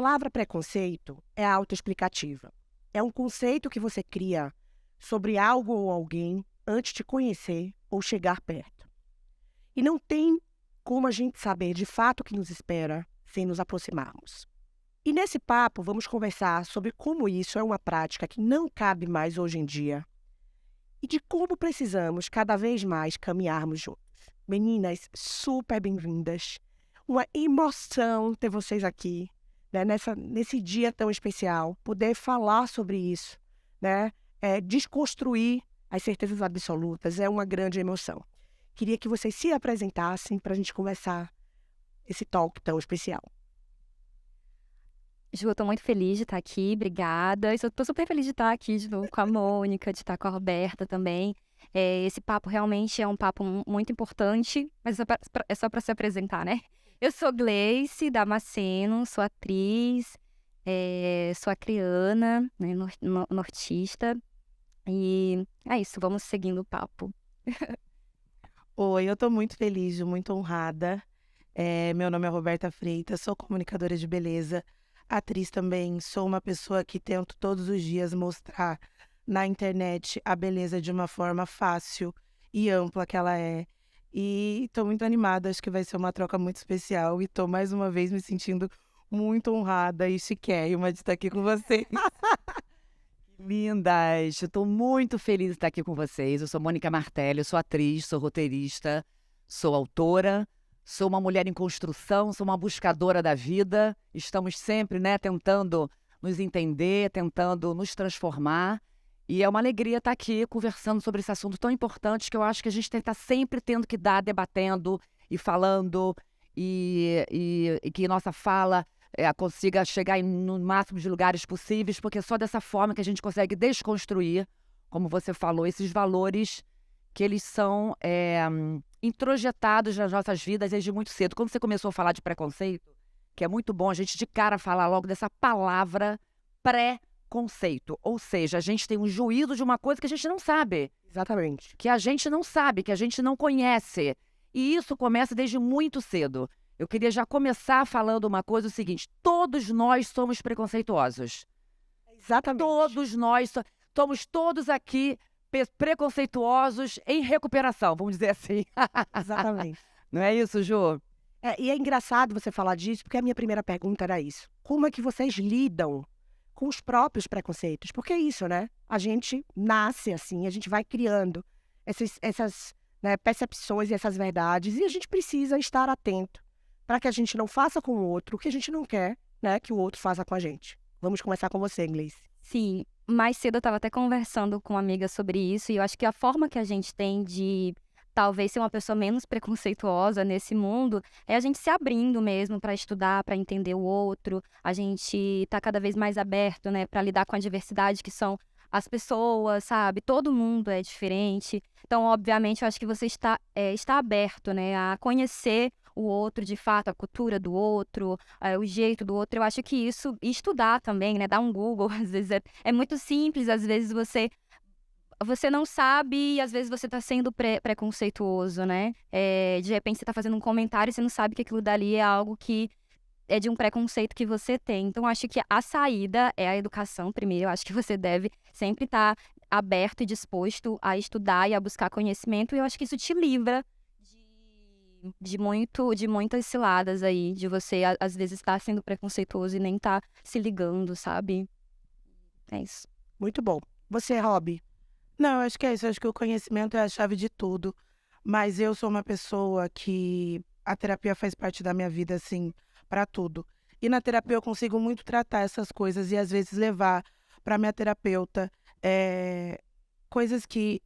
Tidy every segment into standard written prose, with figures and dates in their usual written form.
palavra preconceito é autoexplicativa. É um conceito que você cria sobre algo ou alguém antes de conhecer ou chegar perto. E não tem como a gente saber de fato o que nos espera sem nos aproximarmos. E nesse papo vamos conversar sobre como isso é uma prática que não cabe mais hoje em dia e de como precisamos cada vez mais caminharmos juntos. Meninas, super bem-vindas. Uma emoção ter vocês aqui, né, nesse dia tão especial, poder falar sobre isso, né, desconstruir as certezas absolutas é uma grande emoção. Queria que vocês se apresentassem para a gente começar esse talk tão especial. Ju, eu tô muito feliz de estar aqui, obrigada. Eu tô super feliz de estar aqui de novo com a Mônica, de estar com a Roberta também. Esse papo realmente é um papo muito importante, mas é só para se apresentar, né? Eu sou Gleice Damasceno, sou atriz, sou acriana, né, nortista. E é isso, vamos seguindo o papo. Oi, eu tô muito feliz, muito honrada. Meu nome é Roberta Freitas, sou comunicadora de beleza, atriz também. Sou uma pessoa que tento todos os dias mostrar na internet a beleza de uma forma fácil e ampla que ela é. E tô muito animada, acho que vai ser uma troca muito especial e tô mais uma vez me sentindo muito honrada e chiquérrima de estar aqui com vocês. Lindas! Eu tô muito feliz de estar aqui com vocês. Eu sou Mônica Martelli, eu sou atriz, sou roteirista, sou autora, sou uma mulher em construção, sou uma buscadora da vida. Estamos sempre, né, tentando nos entender, tentando nos transformar. E é uma alegria estar aqui conversando sobre esse assunto tão importante que eu acho que a gente tem que estar sempre tendo que dar, debatendo e falando e que nossa fala consiga chegar no máximo de lugares possíveis, porque é só dessa forma que a gente consegue desconstruir, como você falou, esses valores que eles são introjetados nas nossas vidas desde muito cedo. Quando você começou a falar de preconceito, que é muito bom a gente de cara falar logo dessa palavra pré-conceito, ou seja, a gente tem um juízo de uma coisa que a gente não sabe. Exatamente. Que a gente não sabe, que a gente não conhece. E isso começa desde muito cedo. Eu queria já começar falando uma coisa, o seguinte: todos nós somos preconceituosos. Exatamente. Todos nós somos todos aqui preconceituosos em recuperação, vamos dizer assim. Exatamente. Não é isso, Ju? E é engraçado você falar disso, porque a minha primeira pergunta era isso. Como é que vocês lidam com os próprios preconceitos? Porque é isso, né? A gente nasce assim, a gente vai criando essas né, percepções e essas verdades, e a gente precisa estar atento para que a gente não faça com o outro o que a gente não quer, né, que o outro faça com a gente. Vamos começar com você, Gleice. Sim, mais cedo eu estava até conversando com uma amiga sobre isso, e eu acho que a forma que a gente tem de talvez ser uma pessoa menos preconceituosa nesse mundo é a gente se abrindo mesmo para estudar, para entender o outro, a gente tá cada vez mais aberto, né, para lidar com a diversidade que são as pessoas, sabe? Todo mundo é diferente. Então, obviamente, eu acho que você está aberto, né, a conhecer o outro, de fato, a cultura do outro, o jeito do outro. Eu acho que isso, e estudar também, né, dar um Google, às vezes é muito simples, às vezes você não sabe e às vezes você tá sendo preconceituoso, né? De repente você tá fazendo um comentário e você não sabe que aquilo dali é algo que é de um preconceito que você tem. Então, acho que a saída é a educação primeiro. Eu acho que você deve sempre estar aberto e disposto a estudar e a buscar conhecimento. E eu acho que isso te livra de muitas ciladas aí, de você, às vezes, estar sendo preconceituoso e nem estar se ligando, sabe? É isso. Muito bom. Você, Rob? Não, eu acho que é isso. Eu acho que o conhecimento é a chave de tudo. Mas eu sou uma pessoa que a terapia faz parte da minha vida, assim, para tudo. E na terapia eu consigo muito tratar essas coisas e às vezes levar para minha terapeuta coisas que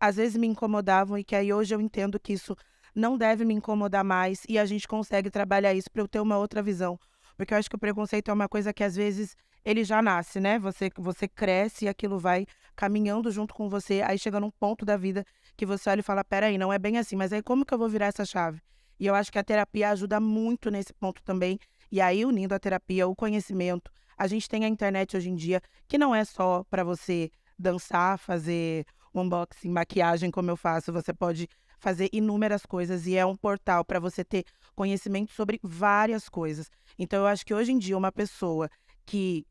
às vezes me incomodavam e que aí hoje eu entendo que isso não deve me incomodar mais e a gente consegue trabalhar isso para eu ter uma outra visão. Porque eu acho que o preconceito é uma coisa que às vezes ele já nasce, né? Você cresce e aquilo vai caminhando junto com você, aí chega num ponto da vida que você olha e fala, peraí, não é bem assim, mas aí como que eu vou virar essa chave? E eu acho que a terapia ajuda muito nesse ponto também. E aí, unindo a terapia, o conhecimento, a gente tem a internet hoje em dia, que não é só para você dançar, fazer unboxing, maquiagem, como eu faço. Você pode fazer inúmeras coisas e é um portal para você ter conhecimento sobre várias coisas. Então, eu acho que hoje em dia uma pessoa que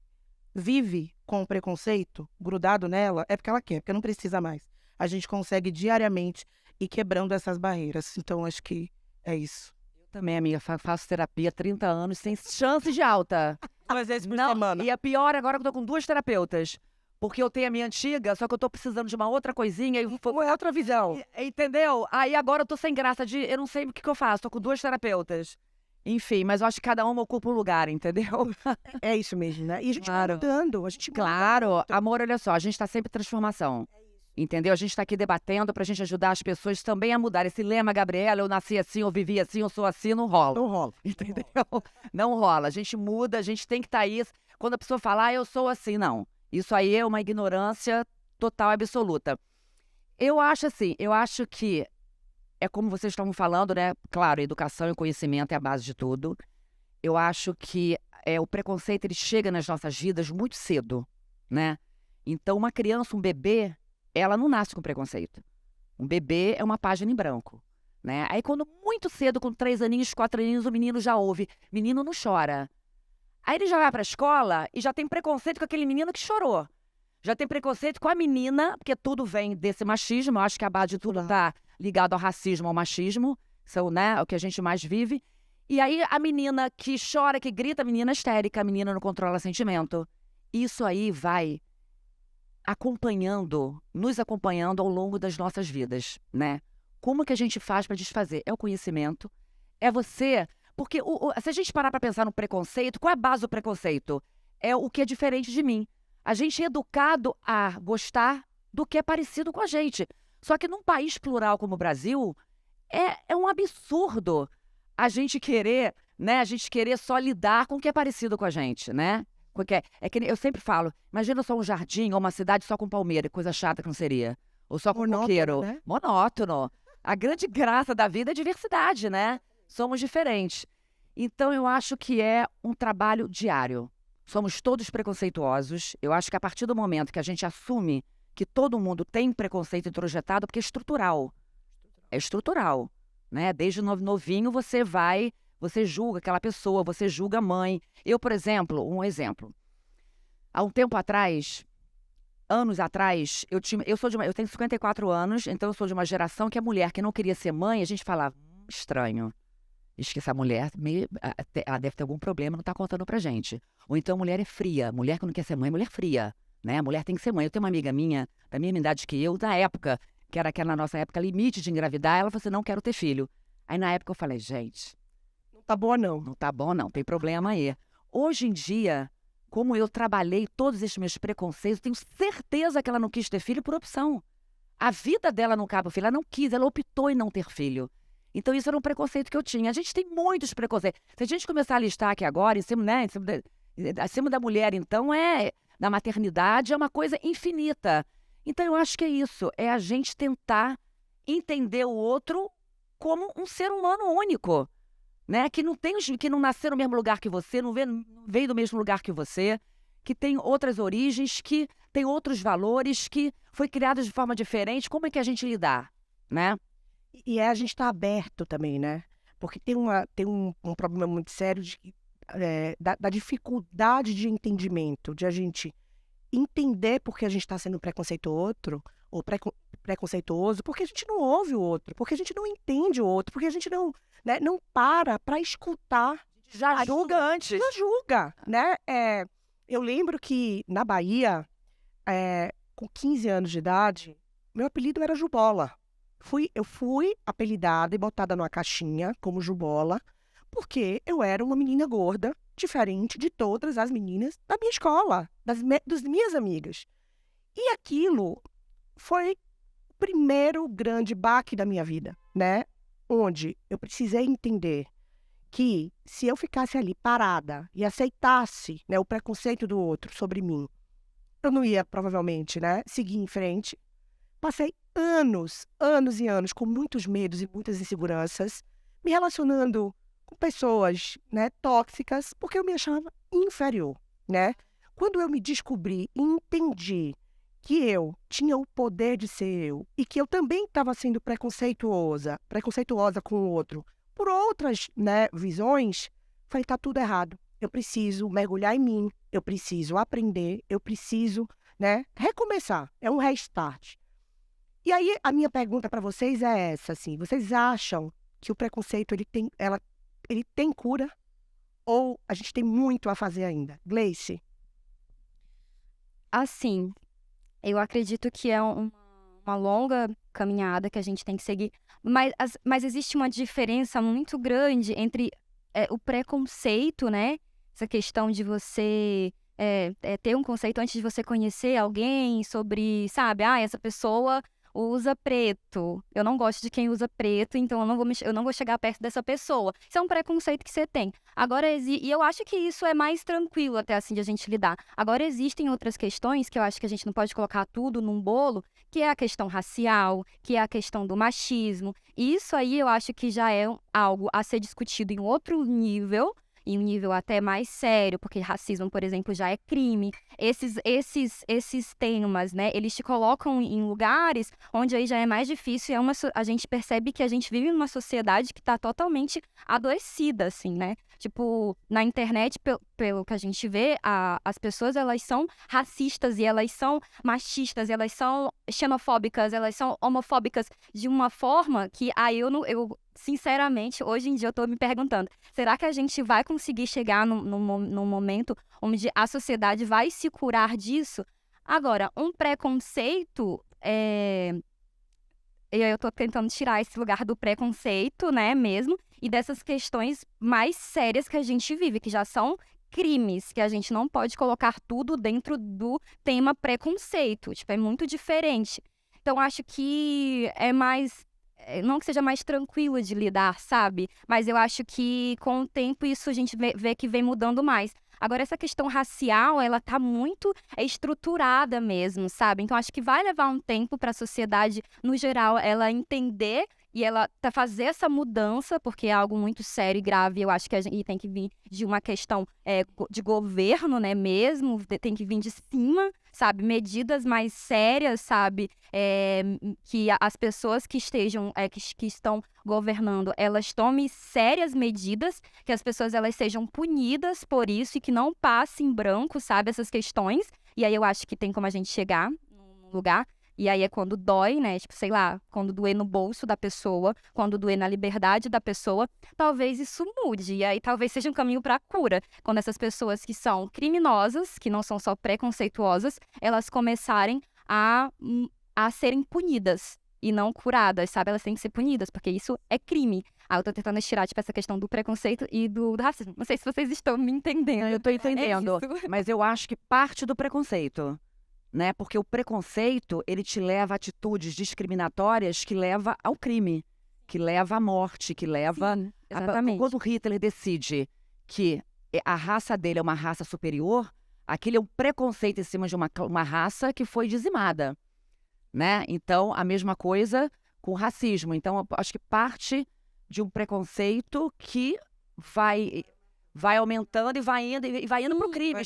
vive com o preconceito grudado nela é porque ela quer, porque não precisa mais. A gente consegue diariamente ir quebrando essas barreiras. Então, acho que é isso. Também, amiga, faço terapia há 30 anos, sem chance de alta. 2 vezes por Não, semana. e a pior agora que eu tô com 2 terapeutas. Porque eu tenho a minha antiga, só que eu tô precisando de uma outra coisinha. Qual é a outra visão? Entendeu? Aí agora eu tô sem graça de... Eu não sei o que eu faço, tô com 2 terapeutas. Enfim, mas eu acho que cada uma ocupa um lugar, entendeu? É isso mesmo, né? E a gente Claro. vai mudando, a gente muda Claro, muito. amor, olha só, a gente tá sempre em transformação. Entendeu? A gente tá aqui debatendo pra gente ajudar as pessoas também a mudar. Esse lema, Gabriela, eu nasci assim, eu vivi assim, eu sou assim, não rola. Não rola. Entendeu? Não rola. A gente muda, a gente tem que estar aí. Quando a pessoa fala, eu sou assim, não. Isso aí é uma ignorância total, absoluta. Eu acho assim, eu acho que é como vocês estavam falando, né? Claro, educação e conhecimento é a base de tudo. Eu acho que o preconceito ele chega nas nossas vidas muito cedo, né? Então, uma criança, um bebê, ela não nasce com preconceito. Um bebê é uma página em branco, né? Aí, quando muito cedo, com 3 aninhos, 4 aninhos, o menino já ouve, menino não chora. Aí ele já vai para a escola e já tem preconceito com aquele menino que chorou. Já tem preconceito com a menina, porque tudo vem desse machismo. Eu acho que a base de tudo está ligado ao racismo, ao machismo. São, né, o que a gente mais vive. E aí a menina que chora, que grita, a menina histérica, a menina não controla sentimento. Isso aí vai nos acompanhando ao longo das nossas vidas, né? Como que a gente faz para desfazer? É o conhecimento, é você... Porque se a gente parar para pensar no preconceito, qual é a base do preconceito? É o que é diferente de mim. A gente é educado a gostar do que é parecido com a gente. Só que num país plural como o Brasil, é um absurdo a gente querer, né? A gente querer só lidar com o que é parecido com a gente, né? Porque que eu sempre falo, imagina só um jardim ou uma cidade só com palmeira, coisa chata que não seria. Ou só com Monótono, coqueiro. né? Monótono. A grande graça da vida é a diversidade, né? Somos diferentes. Então, eu acho que é um trabalho diário. Somos todos preconceituosos. Eu acho que a partir do momento que a gente assume que todo mundo tem preconceito introjetado, porque é estrutural. É estrutural, né? Desde novinho você julga aquela pessoa, você julga a mãe. Eu, por exemplo, um exemplo. Há um tempo atrás, anos atrás, eu tenho 54 anos, então eu sou de uma geração que a mulher que não queria ser mãe, a gente falava, estranho. Diz que essa mulher, ela deve ter algum problema, não está contando pra gente. Ou então a mulher é fria. Mulher que não quer ser mãe, é mulher fria. Né? A mulher tem que ser mãe. Eu tenho uma amiga minha, da mesma idade que eu, na época, que era aquela na nossa época limite de engravidar, ela falou assim, não quero ter filho. Aí na época eu falei, gente... Não tá boa, não. Não tá bom, não. Tem problema aí. Hoje em dia, como eu trabalhei todos esses meus preconceitos, tenho certeza que ela não quis ter filho por opção. A vida dela não cabe ao filho. Ela não quis, ela optou em não ter filho. Então, isso era um preconceito que eu tinha. A gente tem muitos preconceitos. Se a gente começar a listar aqui agora, acima da mulher, então, da maternidade, é uma coisa infinita. Então, eu acho que é isso. É a gente tentar entender o outro como um ser humano único, né? Que não nasceu no mesmo lugar que você, não veio do mesmo lugar que você, que tem outras origens, que tem outros valores, que foi criado de forma diferente. Como é que a gente lidar, né? E a gente está aberto também, né? Porque tem um problema muito sério da dificuldade de entendimento, de a gente entender porque a gente está sendo preconceituoso, porque a gente não ouve o outro, porque a gente não entende o outro, porque a gente não para escutar. Já julga antes. Já julga, né? Eu lembro que na Bahia, com 15 anos de idade, meu apelido era Jubola. Eu fui apelidada e botada numa caixinha como Jubola, porque eu era uma menina gorda, diferente de todas as meninas da minha escola, das minhas amigas. E aquilo foi o primeiro grande baque da minha vida, né? Onde eu precisei entender que se eu ficasse ali parada e aceitasse, né, o preconceito do outro sobre mim, eu não ia provavelmente, né, seguir em frente. Passei anos e anos com muitos medos e muitas inseguranças, me relacionando com pessoas, né, tóxicas, porque eu me achava inferior, né? Quando eu me descobri e entendi que eu tinha o poder de ser eu e que eu também estava sendo preconceituosa com o outro por outras, né, visões, falei, tá tudo errado. Eu preciso mergulhar em mim, eu preciso aprender, eu preciso, né, recomeçar. É um restart. E aí a minha pergunta para vocês é essa, assim, vocês acham que o preconceito ele tem cura ou a gente tem muito a fazer ainda? Gleice? Assim, eu acredito que é uma longa caminhada que a gente tem que seguir, mas existe uma diferença muito grande entre o preconceito, né? Essa questão de você ter um conceito antes de você conhecer alguém sobre, sabe, essa pessoa usa preto. Eu não gosto de quem usa preto, então eu não vou chegar perto dessa pessoa. Isso é um preconceito que você tem. Agora, e eu acho que isso é mais tranquilo até assim de a gente lidar. Agora, existem outras questões que eu acho que a gente não pode colocar tudo num bolo, que é a questão racial, que é a questão do machismo. E isso aí eu acho que já é algo a ser discutido em outro nível, em um nível até mais sério, porque racismo, por exemplo, já é crime. Esses temas, né, eles te colocam em lugares onde aí já é mais difícil, a gente percebe que a gente vive numa sociedade que está totalmente adoecida, assim, né? Tipo, na internet, pelo que a gente vê, as pessoas, elas são racistas e elas são machistas, elas são xenofóbicas, elas são homofóbicas de uma forma que eu sinceramente, hoje em dia eu tô me perguntando, será que a gente vai conseguir chegar num momento onde a sociedade vai se curar disso? Agora, um preconceito, eu tô tentando tirar esse lugar do preconceito, né, mesmo, e dessas questões mais sérias que a gente vive, que já são crimes, que a gente não pode colocar tudo dentro do tema preconceito, tipo, é muito diferente. Então, acho que é mais, não que seja mais tranquilo de lidar, sabe? Mas eu acho que com o tempo isso a gente vê que vem mudando mais. Agora, essa questão racial, ela tá muito estruturada mesmo, sabe? Então, acho que vai levar um tempo para a sociedade, no geral, ela entender e ela fazer essa mudança, porque é algo muito sério e grave. Eu acho que a gente tem que vir de uma questão de governo, né, mesmo, tem que vir de cima, sabe? Medidas mais sérias, sabe? Que as pessoas que estejam, que estão governando, elas tomem sérias medidas, que as pessoas elas sejam punidas por isso e que não passe em branco, sabe, essas questões. E aí eu acho que tem como a gente chegar num lugar. E aí é quando dói, né? Tipo, sei lá, quando doer no bolso da pessoa, quando doer na liberdade da pessoa, talvez isso mude. E aí talvez seja um caminho para a cura. Quando essas pessoas que são criminosas, que não são só preconceituosas, elas começarem a serem punidas e não curadas, sabe? Elas têm que ser punidas, porque isso é crime. Eu tô tentando estirar, tipo, essa questão do preconceito e do racismo. Não sei se vocês estão me entendendo. Eu tô entendendo, isso. mas eu acho que parte do preconceito, né? Porque o preconceito, ele te leva a atitudes discriminatórias que leva ao crime, que leva à morte, que leva... Sim, exatamente. Quando o Hitler decide que a raça dele é uma raça superior, aquele é um preconceito em cima de uma raça que foi dizimada, né? Então, a mesma coisa com o racismo. Então, eu acho que parte de um preconceito que vai aumentando e vai indo pro crime.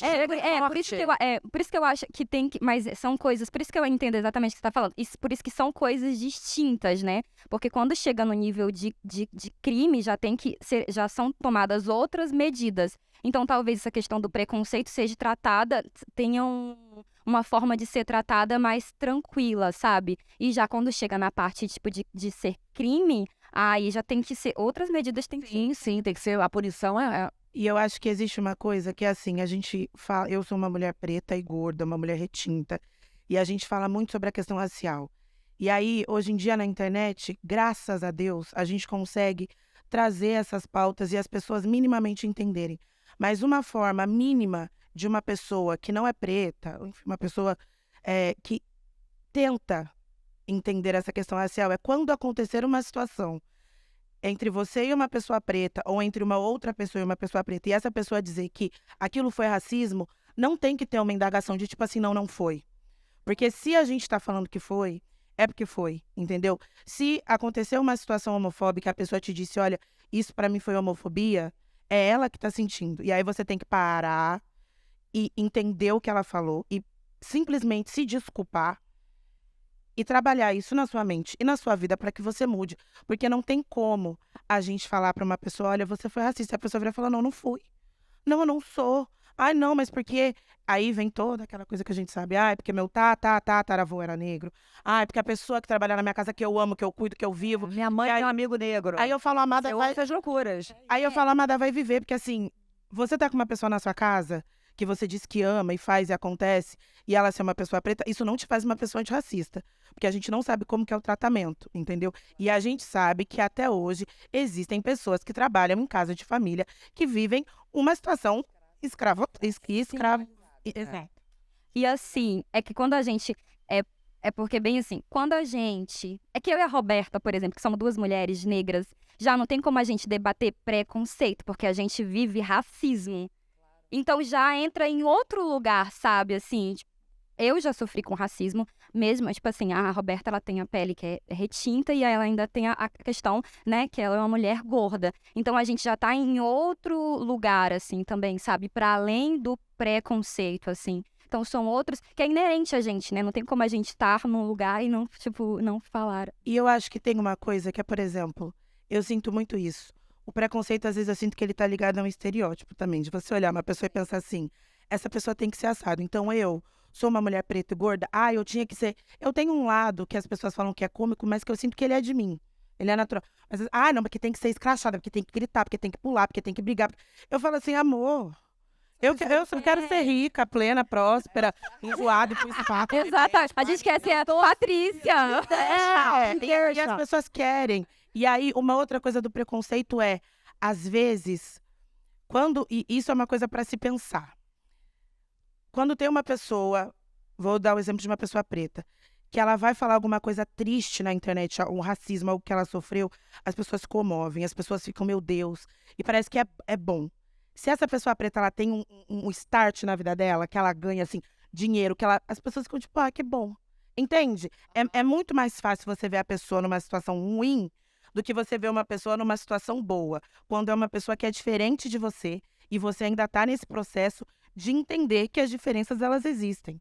Por isso que eu acho que tem que... Mas são coisas... Por isso que eu entendo exatamente o que você está falando. Por isso que são coisas distintas, né? Porque quando chega no nível de crime, já são tomadas outras medidas. Então, talvez essa questão do preconceito seja tratada... Tenha uma forma de ser tratada mais tranquila, sabe? E já quando chega na parte, tipo, de ser crime... Aí já tem que ser... Outras medidas tem que... Sim, tem que ser... A punição E eu acho que existe uma coisa que é assim, a gente fala, eu sou uma mulher preta e gorda, uma mulher retinta, e a gente fala muito sobre a questão racial. E aí, hoje em dia na internet, graças a Deus, a gente consegue trazer essas pautas e as pessoas minimamente entenderem. Mas uma forma mínima de uma pessoa que não é preta, enfim, uma pessoa que tenta entender essa questão racial é quando acontecer uma situação entre você e uma pessoa preta, ou entre uma outra pessoa e uma pessoa preta, e essa pessoa dizer que aquilo foi racismo, não tem que ter uma indagação de tipo assim, não foi. Porque se a gente está falando que foi, é porque foi, entendeu? Se aconteceu uma situação homofóbica, a pessoa te disse, olha, isso para mim foi homofobia, é ela que está sentindo. E aí você tem que parar e entender o que ela falou e simplesmente se desculpar e trabalhar isso na sua mente e na sua vida para que você mude. Porque não tem como a gente falar para uma pessoa, olha, você foi racista. E a pessoa vira e fala, não, não fui. Não, eu não sou. Ai, não, mas porque... Aí vem toda aquela coisa que a gente sabe. Ai, porque meu tataravô era negro. Ai, porque a pessoa que trabalha na minha casa que eu amo, que eu cuido, que eu vivo. Minha mãe aí- tem um amigo negro. Aí eu falo, amada, Eu vai... ouço essas loucuras. Aí eu falo, amada, vai viver. Porque assim, você tá com uma pessoa na sua casa que você diz que ama e faz e acontece, e ela ser uma pessoa preta, isso não te faz uma pessoa antirracista. Porque a gente não sabe como que é o tratamento, entendeu? E a gente sabe que até hoje existem pessoas que trabalham em casa de família que vivem uma situação escrava. Exato. E assim, é que quando a gente. É porque, bem assim, quando a gente. É que eu e a Roberta, por exemplo, que somos duas mulheres negras, já não tem como a gente debater preconceito, porque a gente vive racismo. Então já entra em outro lugar, sabe? Assim, tipo, eu já sofri com racismo, mesmo, tipo assim, a Roberta, ela tem a pele que é retinta e ela ainda tem a questão, né, que ela é uma mulher gorda. Então a gente já tá em outro lugar, assim, também, sabe? Para além do preconceito, assim. Então são outros, que é inerente a gente, né? Não tem como a gente estar num lugar e não, tipo, não falar. E eu acho que tem uma coisa que é, por exemplo, eu sinto muito isso. O preconceito, às vezes, eu sinto que ele tá ligado a um estereótipo também, de você olhar uma pessoa e pensar assim, essa pessoa tem que ser assado. Então eu sou uma mulher preta e gorda, eu tinha que ser... Eu tenho um lado que as pessoas falam que é cômico, mas que eu sinto que ele é de mim. Ele é natural. Mas, não, porque tem que ser escrachada, porque tem que gritar, porque tem que pular, porque tem que brigar. Eu falo assim, amor... Eu só quero ser rica, plena, próspera, enjoada e com espaço. Exato. A gente quer ser a Patrícia. E as pessoas querem. E aí, uma outra coisa do preconceito é, às vezes, e isso é uma coisa para se pensar. Quando tem uma pessoa, vou dar o exemplo de uma pessoa preta, que ela vai falar alguma coisa triste na internet, um racismo, algo que ela sofreu, as pessoas se comovem, as pessoas ficam, meu Deus, e parece que é bom. Se essa pessoa preta, ela tem um start na vida dela, que ela ganha, assim, dinheiro, as pessoas ficam tipo, que bom. Entende? É muito mais fácil você ver a pessoa numa situação ruim do que você ver uma pessoa numa situação boa. Quando é uma pessoa que é diferente de você e você ainda tá nesse processo de entender que as diferenças, elas existem.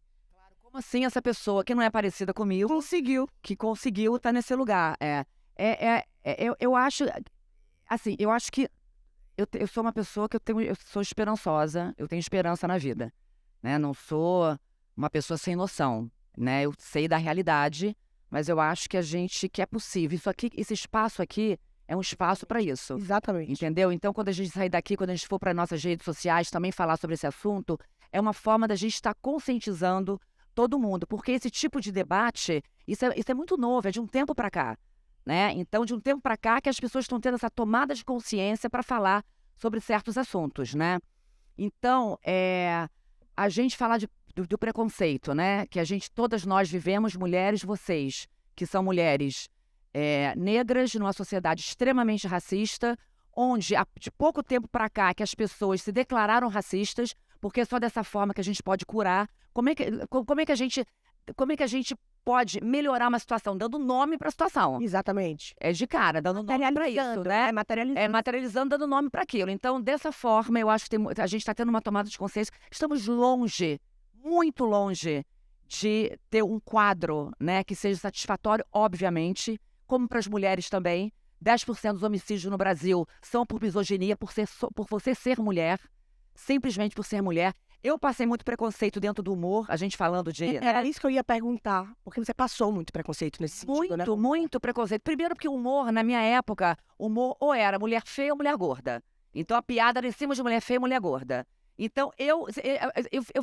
Como assim essa pessoa que não é parecida comigo que conseguiu estar nesse lugar? Eu acho, assim, que eu sou uma pessoa que eu sou esperançosa, eu tenho esperança na vida, né? Não sou uma pessoa sem noção, né? Eu sei da realidade, mas eu acho que é possível. Isso aqui, esse espaço aqui é um espaço para isso. Exatamente. Entendeu? Então, quando a gente sair daqui, quando a gente for para nossas redes sociais também falar sobre esse assunto, é uma forma da gente estar conscientizando todo mundo, porque esse tipo de debate, isso é muito novo, é de um tempo para cá. Né? Então, de um tempo para cá que as pessoas estão tendo essa tomada de consciência para falar sobre certos assuntos, né? Então, a gente falar do preconceito, né? Que todas nós vivemos, mulheres, vocês, que são mulheres negras numa sociedade extremamente racista, onde de pouco tempo para cá que as pessoas se declararam racistas, porque é só dessa forma que a gente pode curar. Como é que a gente pode melhorar uma situação dando nome para a situação? Exatamente. É de cara, dando nome para isso, né? Materializando, dando nome para aquilo. Então, dessa forma, eu acho que a gente está tendo uma tomada de consciência. Estamos longe, muito longe, de ter um quadro, né, que seja satisfatório, obviamente, como para as mulheres também. 10% dos homicídios no Brasil são por misoginia, por você ser mulher, simplesmente por ser mulher. Eu passei muito preconceito dentro do humor, a gente falando de... Era isso que eu ia perguntar, porque você passou muito preconceito nesse sentido, né? Muito preconceito. Primeiro porque o humor, na minha época, ou era mulher feia ou mulher gorda. Então a piada era em cima de mulher feia e mulher gorda. Então eu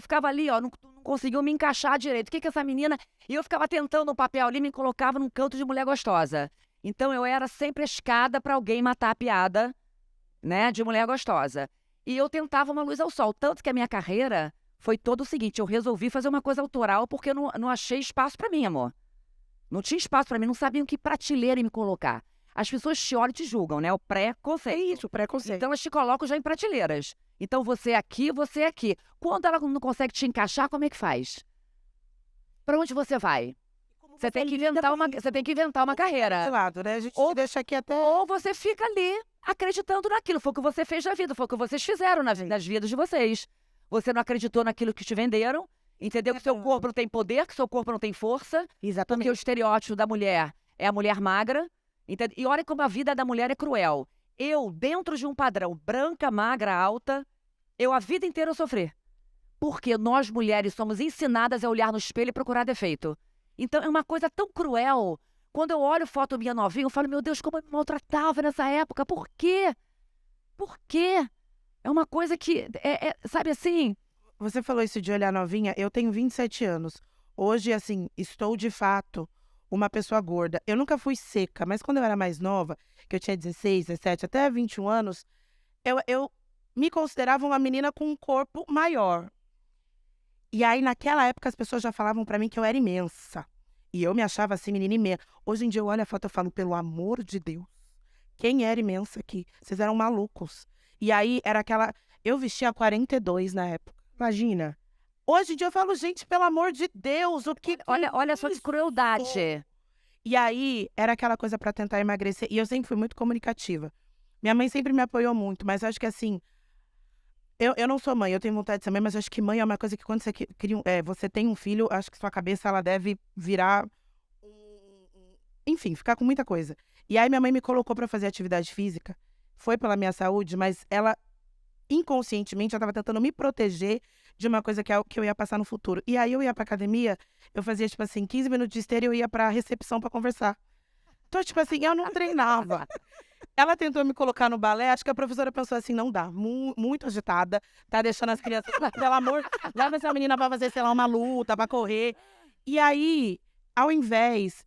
ficava ali, não conseguiu me encaixar direito. O que essa menina... E eu ficava tentando um papel ali, me colocava num canto de mulher gostosa. Então eu era sempre a escada para alguém matar a piada, né, de mulher gostosa. E eu tentava uma luz ao sol. Tanto que a minha carreira foi todo o seguinte, eu resolvi fazer uma coisa autoral porque eu não achei espaço para mim, amor. Não tinha espaço para mim, não sabiam que prateleira me colocar. As pessoas te olham e te julgam, né? O preconceito. É isso, o preconceito. Então elas te colocam já em prateleiras. Então você é aqui, você é aqui. Quando ela não consegue te encaixar, como é que faz? Para onde você vai? Você tem que inventar uma carreira. Lado, né? A gente deixa aqui até... Ou você fica ali acreditando naquilo. Foi o que você fez na vida, foi o que vocês fizeram nas vidas de vocês. Você não acreditou naquilo que te venderam Entendeu? Que seu corpo não tem poder, que seu corpo não tem força. Exatamente. Porque o estereótipo da mulher é a mulher magra. Entendeu? E olha como a vida da mulher é cruel. Eu, dentro de um padrão branca, magra, alta, a vida inteira eu sofri. Porque nós, mulheres, somos ensinadas a olhar no espelho e procurar defeito. Então, é uma coisa tão cruel. Quando eu olho foto minha novinha, eu falo, meu Deus, como eu me maltratava nessa época. Por quê? Por quê? É uma coisa que, sabe assim... Você falou isso de olhar novinha, eu tenho 27 anos. Hoje, assim, estou de fato uma pessoa gorda. Eu nunca fui seca, mas quando eu era mais nova, que eu tinha 16, 17, até 21 anos, eu me considerava uma menina com um corpo maior. E aí, naquela época, as pessoas já falavam pra mim que eu era imensa. E eu me achava assim, menina imensa. Hoje em dia eu olho a foto e falo, pelo amor de Deus, quem era imensa aqui? Vocês eram malucos. E aí, era aquela... Eu vestia 42 na época. Imagina. Hoje em dia eu falo, gente, pelo amor de Deus, o que... Olha só que crueldade. E aí, era aquela coisa pra tentar emagrecer. E eu sempre fui muito comunicativa. Minha mãe sempre me apoiou muito, mas eu acho que assim... Eu não sou mãe, eu tenho vontade de ser mãe, mas eu acho que mãe é uma coisa que quando você você tem um filho, acho que sua cabeça ela deve virar... Enfim, ficar com muita coisa. E aí minha mãe me colocou pra fazer atividade física. Foi pela minha saúde, mas ela, inconscientemente, ela estava tentando me proteger de uma coisa que eu ia passar no futuro. E aí eu ia pra academia, eu fazia, tipo assim, 15 minutos de esteira e eu ia pra recepção pra conversar. Então, tipo assim, eu não treinava. Ela tentou me colocar no balé, acho que a professora pensou assim, não dá, muito agitada, tá deixando as crianças, pelo amor, leva essa menina pra fazer, sei lá, uma luta, pra correr. E aí, ao invés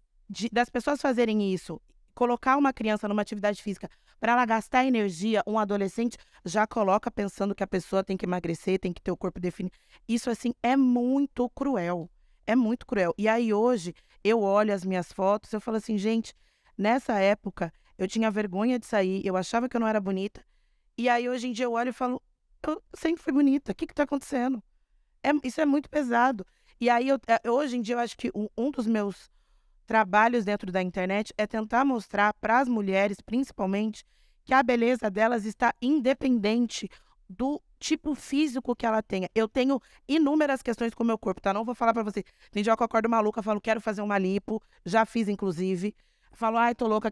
das pessoas fazerem isso, colocar uma criança numa atividade física para ela gastar energia, um adolescente já coloca pensando que a pessoa tem que emagrecer, tem que ter o corpo definido. Isso, assim, é muito cruel. É muito cruel. E aí, hoje, eu olho as minhas fotos, eu falo assim, gente, nessa época, eu tinha vergonha de sair, eu achava que eu não era bonita. E aí, hoje em dia, eu olho e falo, eu sempre fui bonita, o que tá acontecendo? Isso é muito pesado. E aí, hoje em dia, eu acho que um dos meus trabalhos dentro da internet é tentar mostrar para as mulheres, principalmente, que a beleza delas está independente do tipo físico que ela tenha. Eu tenho inúmeras questões com o meu corpo, tá? Não vou falar pra você. Tem dia que eu acordo maluca, falo, quero fazer uma lipo, já fiz, inclusive. Falo, ai, tô louca,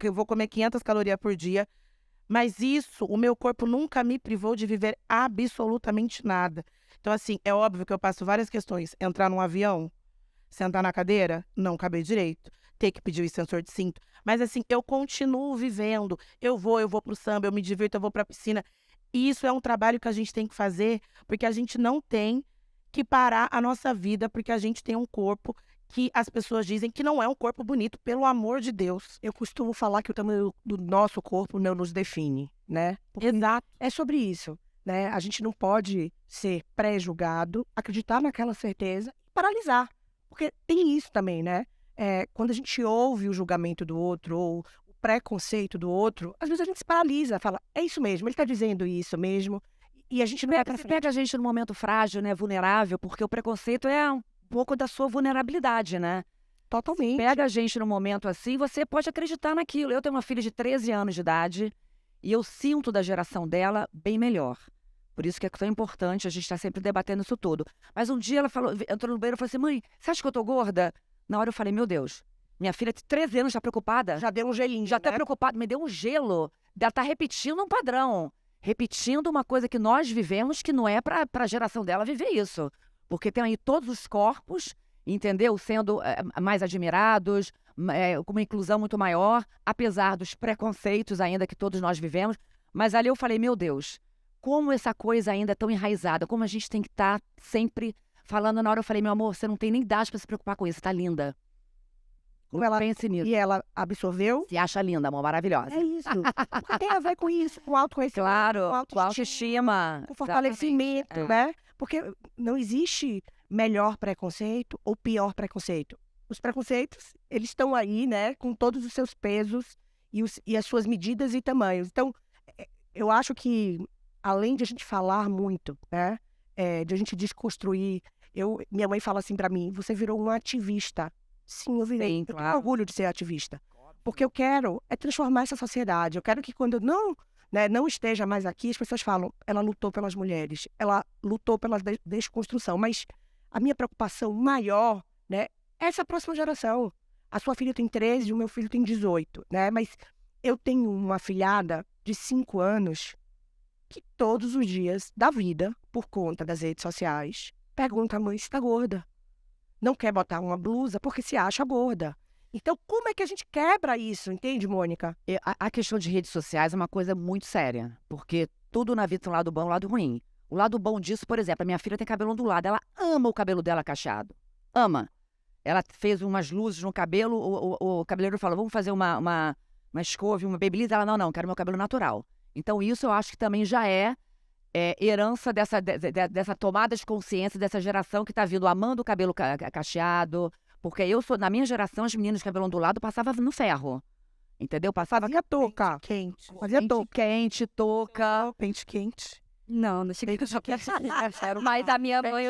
eu vou comer 500 calorias por dia. Mas isso, o meu corpo nunca me privou de viver absolutamente nada. Então, assim, é óbvio que eu passo várias questões. Entrar num avião, sentar na cadeira, não caber direito. Ter que pedir o extensor de cinto. Mas, assim, eu continuo vivendo. Eu vou pro samba, eu me divirto, eu vou pra piscina. E isso é um trabalho que a gente tem que fazer, porque a gente não tem que parar a nossa vida, porque a gente tem um corpo que as pessoas dizem que não é um corpo bonito, pelo amor de Deus. Eu costumo falar que o tamanho do nosso corpo não nos define, né? Porque Exato. é sobre isso, né? A gente não pode ser pré-julgado, acreditar naquela certeza e paralisar. Porque tem isso também, né? Quando a gente ouve o julgamento do outro ou o preconceito do outro, às vezes a gente se paralisa, fala, é isso mesmo, ele está dizendo isso mesmo, e a gente não vai pra frente. Pega a gente num momento frágil, né, vulnerável, porque o preconceito é um pouco da sua vulnerabilidade, né? Totalmente. Pega a gente num momento assim, você pode acreditar naquilo. Eu tenho uma filha de 13 anos de idade e eu sinto da geração dela bem melhor. Por isso que é tão importante a gente estar sempre debatendo isso tudo. Mas um dia ela entrou no banheiro e falou assim, mãe, você acha que eu tô gorda? Na hora eu falei, meu Deus, minha filha de 13 anos já preocupada. Já deu um gelinho, Já tá né? preocupada, me deu um gelo. Ela tá repetindo um padrão. Repetindo uma coisa que nós vivemos que não é para a geração dela viver isso. Porque tem aí todos os corpos, entendeu? Sendo mais admirados, com uma inclusão muito maior, apesar dos preconceitos ainda que todos nós vivemos. Mas ali eu falei, meu Deus, como essa coisa ainda é tão enraizada, como a gente tem que estar sempre falando. Na hora eu falei, meu amor, você não tem nem idade para se preocupar com isso, tá linda. Pense nisso. E ela absorveu. Se acha linda, amor, maravilhosa. É isso. Porque tem a ver com isso, com autoconhecimento, Claro, com com autoestima. com fortalecimento, exatamente. né? Porque não existe melhor preconceito ou pior preconceito. Os preconceitos, eles estão aí, né, com todos os seus pesos e as suas medidas e tamanhos. Então, eu acho que, além de a gente falar muito, né, de a gente desconstruir, minha mãe fala assim pra mim, você virou um ativista. Sim, eu virei. Sim, Eu tenho claro. orgulho de ser ativista. Porque eu quero transformar essa sociedade. Eu quero que quando eu não esteja mais aqui, as pessoas falam, ela lutou pelas mulheres, ela lutou pela desconstrução. Mas A minha preocupação maior, né, é essa próxima geração. A sua filha tem 13 e o meu filho tem 18, né? Mas eu tenho uma afilhada de 5 anos que todos os dias da vida, por conta das redes sociais, pergunta a mãe se tá gorda. Não quer botar uma blusa porque se acha gorda. Então, como é que a gente quebra isso, entende, Mônica? A questão de redes sociais é uma coisa muito séria, porque tudo na vida tem um lado bom e um lado ruim. O lado bom disso, por exemplo, a minha filha tem cabelo ondulado, ela ama o cabelo dela cacheado. Ama. Ela fez umas luzes no cabelo, o cabeleireiro falou, vamos fazer uma escova, uma babyliss. Ela, não, quero meu cabelo natural. Então, isso eu acho que também já é herança dessa tomada de consciência dessa geração que está vindo amando o cabelo cacheado. Porque na minha geração, as meninas de cabelo ondulado passavam no ferro. Entendeu? Passava Fazia touca. Quente. Fazia pente touca. quente, touca. Pente quente. Não cheguei Era Mas a minha mãe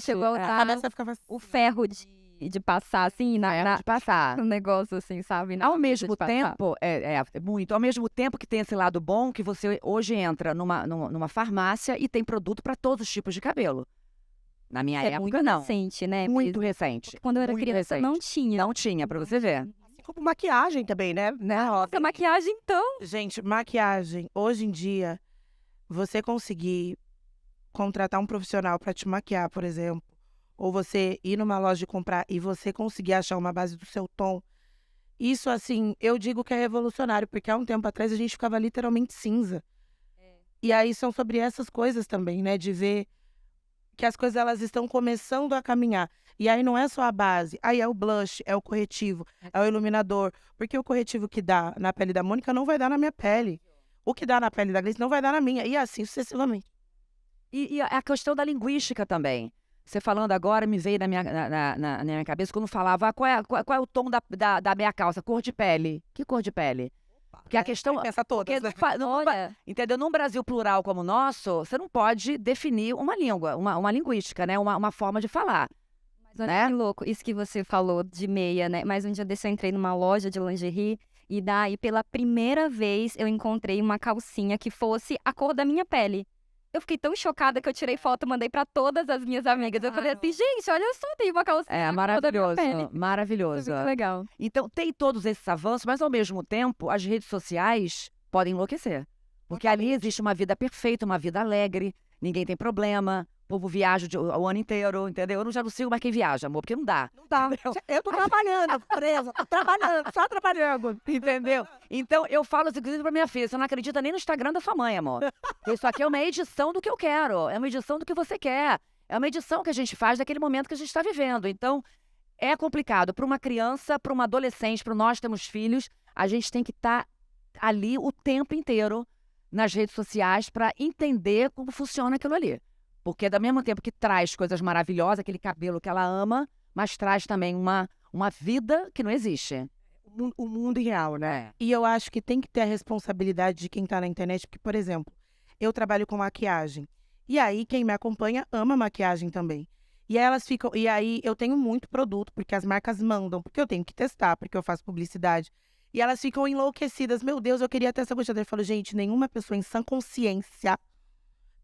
chegou a usar A Nessa ficava assim. o ferro de passar, assim, De passar. no negócio, assim, sabe? Ao mesmo tempo, muito. Ao mesmo tempo que tem esse lado bom, que você hoje entra numa farmácia e tem produto para todos os tipos de cabelo. Na minha É época, muito não. recente, né? Muito recente. Quando eu era Muito criança, recente. não tinha. Não tinha, para você ver. Assim como maquiagem também, né? Essa maquiagem, então. Gente, maquiagem, hoje em dia, você conseguir contratar um profissional para te maquiar, por exemplo, ou você ir numa loja e comprar e você conseguir achar uma base do seu tom, isso, assim, eu digo que é revolucionário, porque há um tempo atrás a gente ficava literalmente cinza. E aí são sobre essas coisas também, né, de ver que as coisas elas estão começando a caminhar. E aí não é só a base, aí é o blush, é o corretivo, é o iluminador. Porque o corretivo que dá na pele da Mônica não vai dar na minha pele. O que dá na pele da Grace não vai dar na minha. E assim sucessivamente. E a questão da linguística também. Você falando agora, me veio na minha cabeça quando falava qual é o tom da minha calça, cor de pele. Que cor de pele? Porque a questão... Pensa todas, né? Olha, Entendeu? Num Brasil plural como o nosso, você não pode definir uma língua, uma linguística, né? Uma forma de falar. mas olha né? que louco, isso que você falou de meia, né? Mas um dia desse eu entrei numa loja de lingerie e daí, pela primeira vez, eu encontrei uma calcinha que fosse a cor da minha pele. Eu fiquei tão chocada que eu tirei foto e mandei pra todas as minhas amigas. Eu falei assim, gente, olha só, tem uma calcinha É com a cor da minha maravilhoso, pele. maravilhoso. Muito legal. Então, tem todos esses avanços, mas ao mesmo tempo, as redes sociais podem enlouquecer. Porque ali existe uma vida perfeita, uma vida alegre, ninguém tem problema, o povo viaja o ano inteiro, entendeu? Eu já não sigo mais quem viaja, amor, porque não dá. Não dá. Eu tô trabalhando, presa, tô trabalhando, só trabalhando. Entendeu? Então, eu falo assim, inclusive pra minha filha, você não acredita nem no Instagram da sua mãe, amor. Isso aqui é uma edição do que eu quero, é uma edição do que você quer. É uma edição que a gente faz daquele momento que a gente está vivendo. Então, é complicado. Para uma criança, para uma adolescente, para nós temos filhos, a gente tem que estar ali o tempo inteiro nas redes sociais para entender como funciona aquilo ali. Porque, ao mesmo tempo que traz coisas maravilhosas, aquele cabelo que ela ama, mas traz também uma vida que não existe. O mundo real, né? E eu acho que tem que ter a responsabilidade de quem tá na internet, porque, por exemplo, eu trabalho com maquiagem. E aí, quem me acompanha ama maquiagem também. E aí elas ficam. E aí eu tenho muito produto, porque as marcas mandam, porque eu tenho que testar, porque eu faço publicidade. E elas ficam enlouquecidas. Meu Deus, eu queria ter essa quantidade. Eu falo, gente, nenhuma pessoa em sã consciência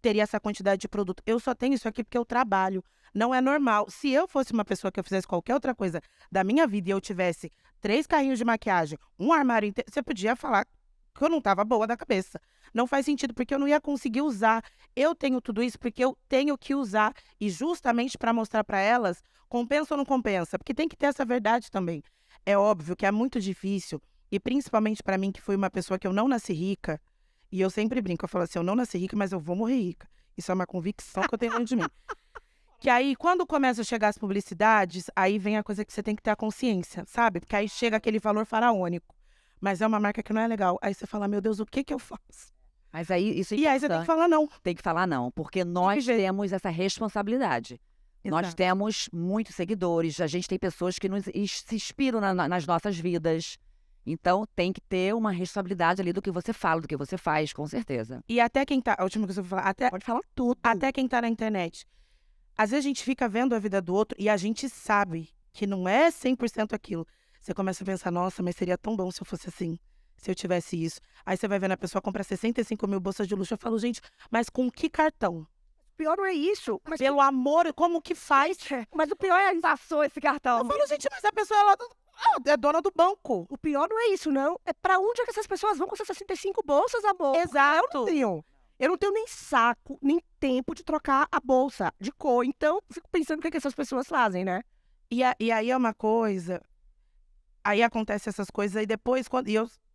teria essa quantidade de produto. Eu só tenho isso aqui porque eu trabalho. Não é normal. Se eu fosse uma pessoa que eu fizesse qualquer outra coisa da minha vida e eu tivesse 3 carrinhos de maquiagem, um armário inteiro, você podia falar que eu não tava boa da cabeça. Não faz sentido, porque eu não ia conseguir usar. Eu tenho tudo isso porque eu tenho que usar. E justamente para mostrar para elas, compensa ou não compensa? Porque tem que ter essa verdade também. É óbvio que é muito difícil, e principalmente para mim, que fui uma pessoa que eu não nasci rica, e eu sempre brinco, eu falo assim, eu não nasci rica, mas eu vou morrer rica. Isso é uma convicção que eu tenho dentro de mim. Que aí, quando começa a chegar as publicidades, aí vem a coisa que você tem que ter a consciência, sabe? Porque aí chega aquele valor faraônico. Mas é uma marca que não é legal. Aí você fala, meu Deus, o que eu faço? Mas aí isso é E aí você tem que falar não. Tem que falar não, porque nós temos essa responsabilidade. Nós Exato. temos muitos seguidores, a gente tem pessoas que se inspiram nas nossas vidas. Então, tem que ter uma responsabilidade ali do que você fala, do que você faz, com certeza. E até quem tá... A última coisa que eu vou falar, até Pode falar tudo. até quem tá na internet. Às vezes a gente fica vendo a vida do outro e a gente sabe que não é 100% aquilo. Você começa a pensar, nossa, mas seria tão bom se eu fosse assim, se eu tivesse isso. Aí você vai vendo a pessoa comprar 65 mil bolsas de luxo. Eu falo, gente, mas com que cartão? pior não é isso. Mas, Pelo amor, como que faz? mas o pior é isso. Passou esse cartão. Eu falo, gente, mas a pessoa é dona do banco. O pior não é isso, não. É pra onde é que essas pessoas vão com essas 65 bolsas, amor? Exato. Eu não tenho nem saco, nem tempo de trocar a bolsa de cor. Então, fico pensando o que, é que essas pessoas fazem, né? E aí é uma coisa. Aí acontece essas coisas, aí depois,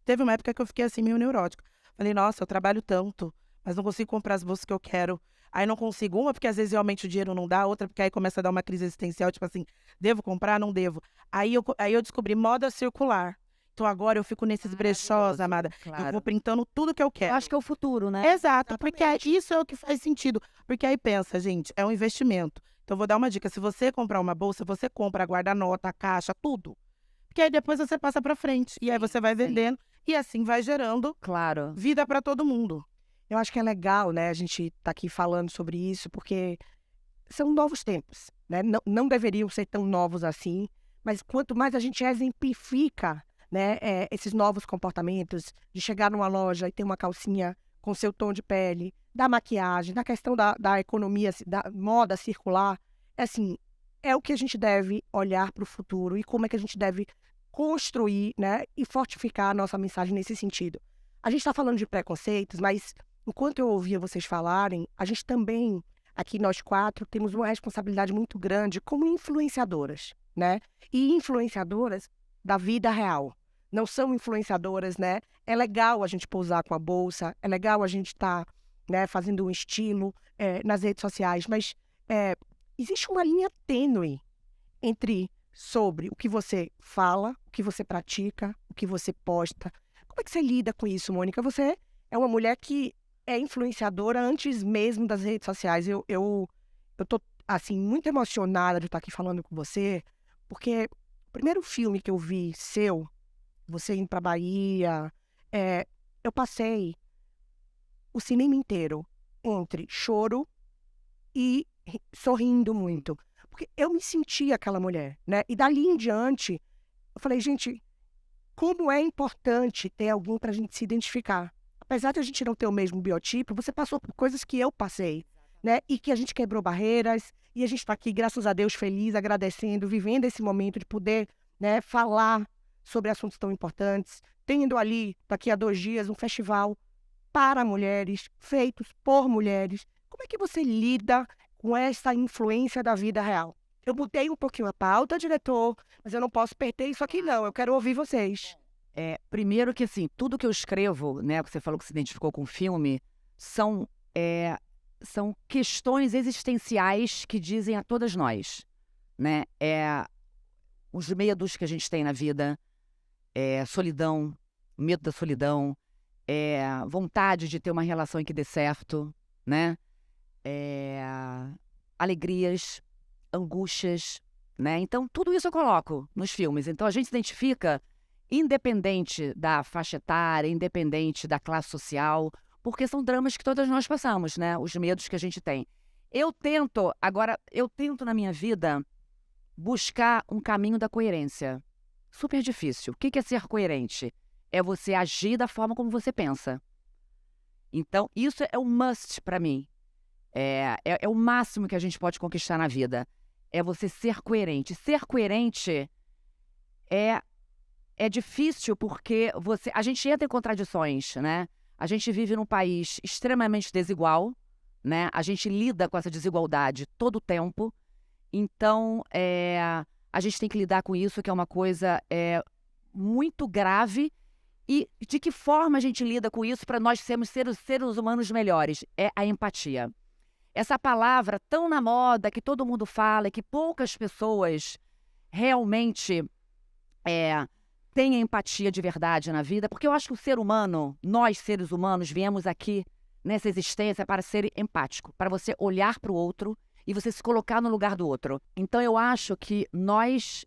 teve uma época que eu fiquei assim, meio neurótica. Falei, nossa, eu trabalho tanto, mas não consigo comprar as bolsas que eu quero. Aí não consigo, uma porque às vezes realmente o dinheiro não dá, outra porque aí começa a dar uma crise existencial, tipo assim, devo comprar, não devo. Aí eu descobri moda circular. Então agora eu fico nesses brechós, amada. Eu Claro. vou printando tudo que eu Eu quero. acho que é o futuro, né? Exato, porque isso é o que faz sentido. Porque aí pensa, gente, é um investimento. Então, eu vou dar uma dica. Se você comprar uma bolsa, você compra a guarda-nota, a caixa, tudo. Porque aí depois você passa pra frente. E aí você vai vendendo. E assim vai gerando Claro. vida pra todo mundo. Eu acho que é legal, né, a gente tá aqui falando sobre isso, porque são novos tempos, né? Não deveriam ser tão novos assim, mas quanto mais a gente exemplifica, né, esses novos comportamentos, de chegar numa loja e ter uma calcinha com seu tom de pele, da maquiagem, da questão da economia, da moda circular, assim, é o que a gente deve olhar para o futuro e como é que a gente deve construir, né, e fortificar a nossa mensagem nesse sentido. A gente está falando de preconceitos, mas enquanto eu ouvia vocês falarem, a gente também, aqui nós quatro, temos uma responsabilidade muito grande como influenciadoras, né? E influenciadoras da vida real. Não são influenciadoras, né? É legal a gente pousar com a bolsa, é legal a gente estar, né, fazendo um estilo nas redes sociais, mas existe uma linha tênue sobre o que você fala, o que você pratica, o que você posta. Como é que você lida com isso, Mônica? Você é uma mulher que é influenciadora antes mesmo das redes sociais. Eu tô, assim, muito emocionada de estar aqui falando com você, porque o primeiro filme que eu vi seu, você indo pra Bahia, eu passei o cinema inteiro entre choro e sorrindo muito. Porque eu me sentia aquela mulher, né? E dali em diante, eu falei, gente, como é importante ter alguém pra gente se identificar. Apesar de a gente não ter o mesmo biotipo, você passou por coisas que eu passei, né? E que a gente quebrou barreiras, e a gente está aqui, graças a Deus, feliz, agradecendo, vivendo esse momento de poder, né, falar sobre assuntos tão importantes, tendo ali, daqui a 2 dias, um festival para mulheres, feitos por mulheres. Como é que você lida com essa influência da vida real? Eu mudei um pouquinho a pauta, diretor, mas eu não posso perder isso aqui, não. Eu quero ouvir vocês. Primeiro que, assim, tudo que eu escrevo, né, que você falou que se identificou com o filme, são questões existenciais que dizem a todas nós, né? Os medos que a gente tem na vida, solidão, medo da solidão, vontade de ter uma relação em que dê certo, né? Alegrias, angústias, né? Então, tudo isso eu coloco nos filmes. Então, a gente se identifica independente da faixa etária, independente da classe social, porque são dramas que todas nós passamos, né? Os medos que a gente tem. Eu tento na minha vida buscar um caminho da coerência. Super difícil. O que é ser coerente? É você agir da forma como você pensa. Então, isso é um must para mim. É o máximo que a gente pode conquistar na vida. É você ser coerente. Ser coerente é difícil porque a gente entra em contradições, né? A gente vive num país extremamente desigual, né? A gente lida com essa desigualdade todo o tempo. Então, a gente tem que lidar com isso, que é uma coisa muito grave. E de que forma a gente lida com isso para nós sermos seres humanos melhores? É a empatia. Essa palavra tão na moda, que todo mundo fala, que poucas pessoas realmente têm empatia de verdade na vida, porque eu acho que o ser humano, nós seres humanos, viemos aqui nessa existência para ser empático, para você olhar para o outro e você se colocar no lugar do outro. Então eu acho que nós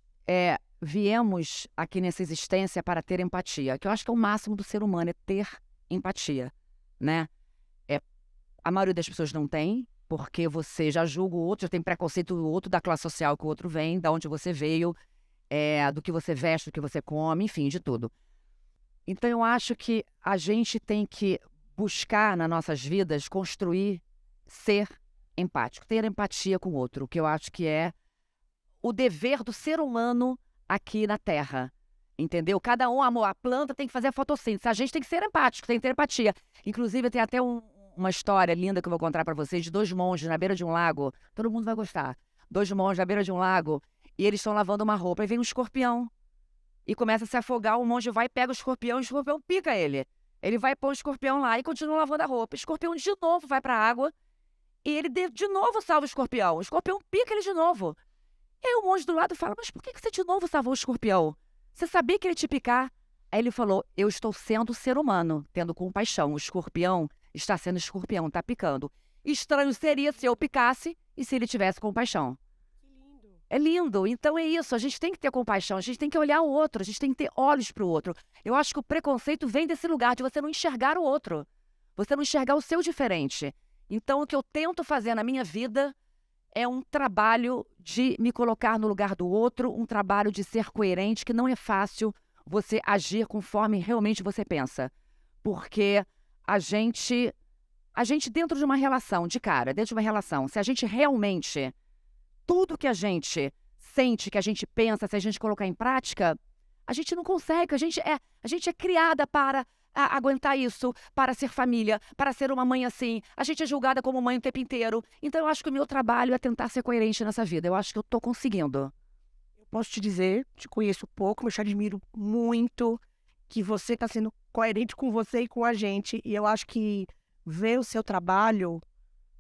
viemos aqui nessa existência para ter empatia, que eu acho que é o máximo do ser humano, é ter empatia, né? A maioria das pessoas não tem, porque você já julga o outro, já tem preconceito do outro, da classe social que o outro vem, da onde você veio, do que você veste, do que você come, enfim, de tudo. Então eu acho que a gente tem que buscar nas nossas vidas construir ser empático, ter empatia com o outro, que eu acho que é o dever do ser humano aqui na Terra. Entendeu? Cada um, amor, a planta tem que fazer a fotossíntese, a gente tem que ser empático, tem que ter empatia. Inclusive, tem até uma história linda que eu vou contar pra vocês, de 2 monges na beira de um lago. Todo mundo vai gostar. 2 monges na beira de um lago, e eles estão lavando uma roupa, e vem um escorpião. E começa a se afogar, o monge vai, pega o escorpião pica ele. Ele vai pôr o escorpião lá e continua lavando a roupa. O escorpião de novo vai pra água, e ele de novo salva o escorpião. O escorpião pica ele de novo. E aí o monge do lado fala, mas por que você de novo salvou o escorpião? Você sabia que ele ia te picar? Aí ele falou, eu estou sendo ser humano, tendo compaixão. O escorpião está sendo escorpião, está picando. Estranho seria se eu picasse e se ele tivesse compaixão. Que lindo. É lindo. Então é isso, a gente tem que ter compaixão, a gente tem que olhar o outro, a gente tem que ter olhos para o outro. Eu acho que o preconceito vem desse lugar de você não enxergar o outro. Você não enxergar o seu diferente. Então o que eu tento fazer na minha vida é um trabalho de me colocar no lugar do outro, um trabalho de ser coerente, que não é fácil você agir conforme realmente você pensa. Porque a gente dentro de uma relação, de cara, dentro de uma relação, se a gente realmente, tudo que a gente sente, que a gente pensa, se a gente colocar em prática, a gente não consegue, a gente é criada para aguentar isso, para ser família, para ser uma mãe assim. A gente é julgada como mãe o tempo inteiro. Então eu acho que o meu trabalho é tentar ser coerente nessa vida. Eu acho que eu tô conseguindo. Eu posso te dizer, te conheço pouco, mas te admiro muito que você está sendo coerente com você e com a gente. E eu acho que ver o seu trabalho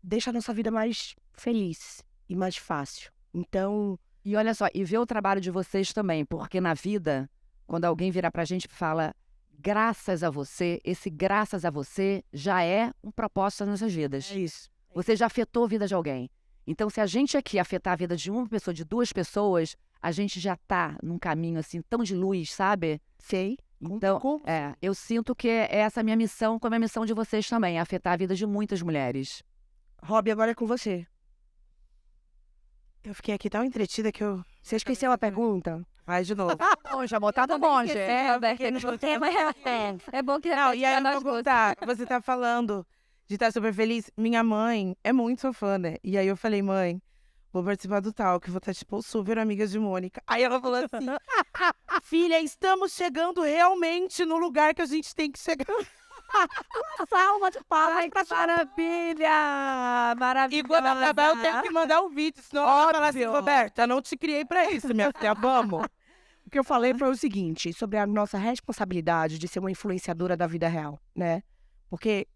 deixa a nossa vida mais feliz e mais fácil. Então, E olha só, e ver o trabalho de vocês também, porque na vida, quando alguém virar pra gente e fala graças a você, esse graças a você já é um propósito nas nossas vidas. é isso. Você já afetou a vida de alguém. Então, se a gente aqui afetar a vida de uma pessoa, de 2 pessoas, a gente já tá num caminho assim tão de luz, sabe? Sei. Então, eu sinto que é essa a minha missão, como é a missão de vocês também, é afetar a vida de muitas mulheres. Rob, agora é com você. Eu fiquei aqui tão entretida que eu... Você esqueceu a pergunta? Vai de novo. Monge, amor, tá no monge. É bom que Não, e aí eu nós vou duas. contar. Você tá falando de estar super feliz. Minha mãe é muito sua fã, né? E aí eu falei, mãe, vou participar do talk, vou estar, tipo, super amigas de Mônica. Aí ela falou assim, filha, estamos chegando realmente no lugar que a gente tem que chegar. Salva de palmas Ai, que maravilha! Maravilha! E quando acabar, eu tenho que mandar o vídeo, senão ela vai falar assim, Roberta, não te criei pra isso, minha filha, vamos. O que eu falei foi o seguinte, sobre a nossa responsabilidade de ser uma influenciadora da vida real, né? Porque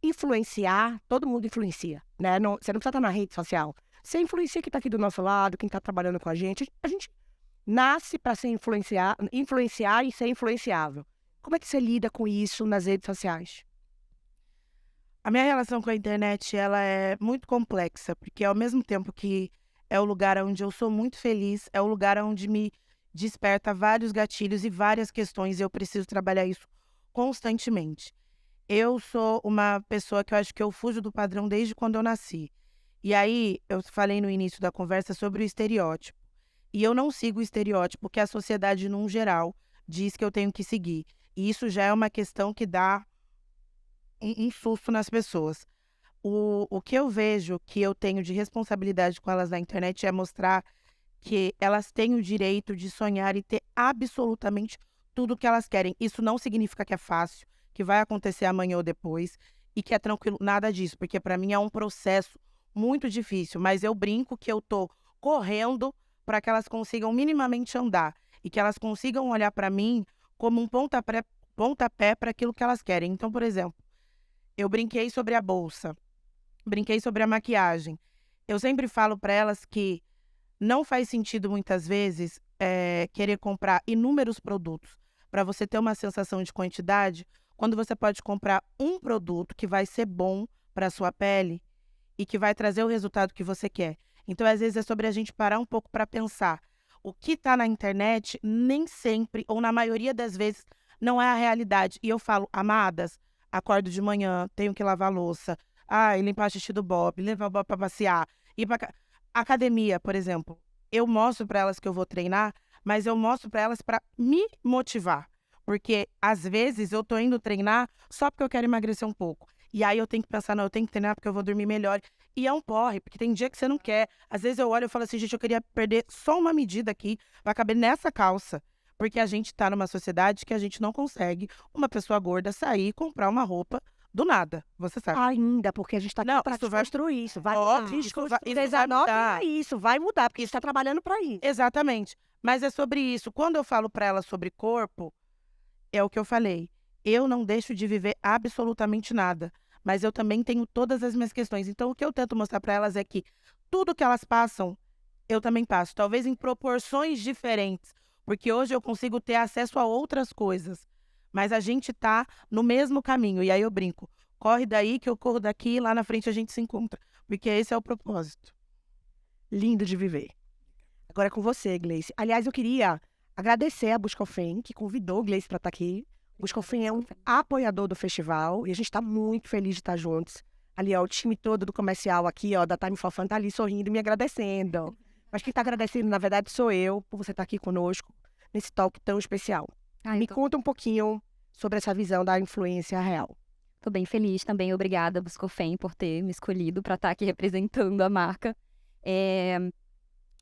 influenciar, todo mundo influencia, né? Não, você não precisa estar na rede social. Você influencia quem está aqui do nosso lado, quem está trabalhando com a gente. A gente nasce para ser influenciar e ser influenciável. Como é que você lida com isso nas redes sociais? A minha relação com a internet, ela é muito complexa, porque ao mesmo tempo que é o lugar onde eu sou muito feliz, é o lugar onde me desperta vários gatilhos e várias questões, e eu preciso trabalhar isso constantemente. Eu sou uma pessoa que eu acho que eu fujo do padrão desde quando eu nasci. E aí, eu falei no início da conversa sobre o estereótipo. E eu não sigo o estereótipo que a sociedade, num geral, diz que eu tenho que seguir. E isso já é uma questão que dá um susto nas pessoas. O que eu vejo que eu tenho de responsabilidade com elas na internet é mostrar que elas têm o direito de sonhar e ter absolutamente tudo o que elas querem. Isso não significa que é fácil, que vai acontecer amanhã ou depois e que é tranquilo, nada disso, porque para mim é um processo muito difícil, mas eu brinco que eu tô correndo para que elas consigam minimamente andar e que elas consigam olhar para mim como um pontapé para aquilo que elas querem. Então, por exemplo, eu brinquei sobre a bolsa, brinquei sobre a maquiagem. Eu sempre falo para elas que não faz sentido, muitas vezes, querer comprar inúmeros produtos para você ter uma sensação de quantidade, quando você pode comprar um produto que vai ser bom para a sua pele e que vai trazer o resultado que você quer. Então, às vezes, é sobre a gente parar um pouco para pensar. O que está na internet nem sempre, ou na maioria das vezes, não é a realidade. E eu falo, amadas, acordo de manhã, tenho que lavar a louça, limpar xixi do Bob, levar o Bob para passear, ir para academia, por exemplo. Eu mostro para elas que eu vou treinar, mas eu mostro para elas para me motivar. Porque, às vezes, eu tô indo treinar só porque eu quero emagrecer um pouco. E aí eu tenho que pensar, não, eu tenho que treinar porque eu vou dormir melhor. E é um porre, porque tem dia que você não quer. Às vezes eu olho e falo assim, gente, eu queria perder só uma medida aqui, vai caber nessa calça. Porque a gente tá numa sociedade que a gente não consegue uma pessoa gorda sair e comprar uma roupa do nada, você sabe. Ainda, porque a gente está Não, aqui para isso vai- desconstruir isso. Vai Ó, mudar. isso vai Vocês anotem mudar. aí, isso vai mudar, porque a gente está trabalhando para isso. Exatamente. Mas é sobre isso. Quando eu falo pra ela sobre corpo, é o que eu falei. Eu não deixo de viver absolutamente nada, mas eu também tenho todas as minhas questões. Então, o que eu tento mostrar pra elas é que tudo que elas passam, eu também passo. Talvez em proporções diferentes, porque hoje eu consigo ter acesso a outras coisas. Mas a gente tá no mesmo caminho. E aí eu brinco. Corre daí que eu corro daqui e lá na frente a gente se encontra. Porque esse é o propósito. Lindo de viver. Agora é com você, Gleice. Aliás, eu queria agradecer a Buscofem, que convidou o Gleice para estar aqui. O Buscofem é um apoiador do festival e a gente está muito feliz de estar juntos. Ali, ó, o time todo do comercial aqui, ó, da Time for Fun, tá ali sorrindo e me agradecendo. Mas quem está agradecendo, na verdade, sou eu, por você estar aqui conosco nesse talk tão especial. Me conta um pouquinho sobre essa visão da influência real. Tô bem feliz também, obrigada, Buscofem, por ter me escolhido para estar aqui representando a marca.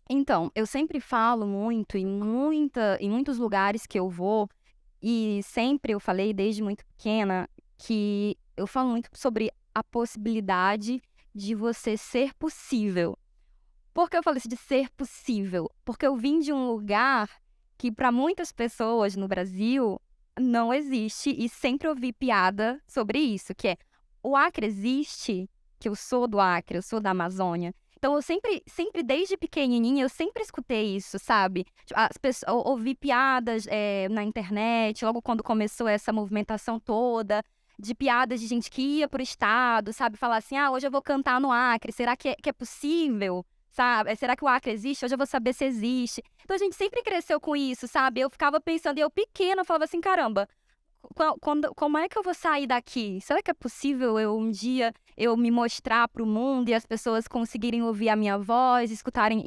Então, eu sempre falo muito, em muitos lugares que eu vou, e sempre eu falei desde muito pequena, que eu falo muito sobre a possibilidade de você ser possível. Por que eu falo isso de ser possível? Porque eu vim de um lugar que para muitas pessoas no Brasil não existe, e sempre ouvi piada sobre isso, que é: o Acre existe, que eu sou do Acre, eu sou da Amazônia. Então, eu sempre desde pequenininha, eu sempre escutei isso, sabe? As pessoas, ouvi piadas na internet, logo quando começou essa movimentação toda, de piadas de gente que ia pro estado, sabe? Falar assim, hoje eu vou cantar no Acre, será que é possível? Sabe? Será que o Acre existe? Hoje eu vou saber se existe. Então, a gente sempre cresceu com isso, sabe? Eu ficava pensando, e eu pequena, falava assim, caramba, como é que eu vou sair daqui? Será que é possível um dia eu me mostrar para o mundo e as pessoas conseguirem ouvir a minha voz, escutarem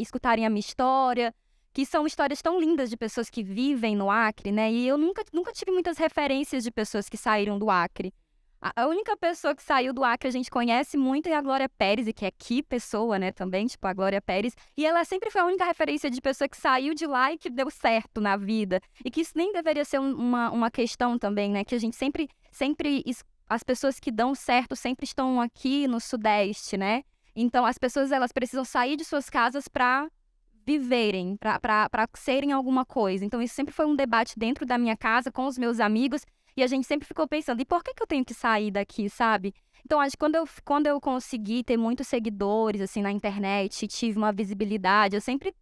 a minha história? Que são histórias tão lindas de pessoas que vivem no Acre, né? E eu nunca tive muitas referências de pessoas que saíram do Acre. A única pessoa que saiu do Acre a gente conhece muito é a Glória Pérez, e que é que pessoa, né, também, tipo, a Glória Pérez. E ela sempre foi a única referência de pessoa que saiu de lá e que deu certo na vida. E que isso nem deveria ser uma questão também, né, que a gente sempre, as pessoas que dão certo sempre estão aqui no Sudeste, né? Então, as pessoas, elas precisam sair de suas casas para viverem, para serem alguma coisa. Então, isso sempre foi um debate dentro da minha casa, com os meus amigos. E a gente sempre ficou pensando, e por que eu tenho que sair daqui, sabe? Então, acho que quando eu consegui ter muitos seguidores, assim, na internet, tive uma visibilidade, eu sempre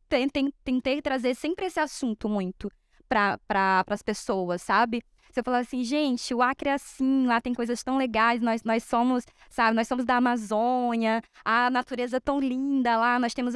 tentei trazer sempre esse assunto muito para as pessoas, sabe? Você fala assim, gente, o Acre é assim, lá tem coisas tão legais, nós somos, sabe, nós somos da Amazônia, a natureza é tão linda lá, nós temos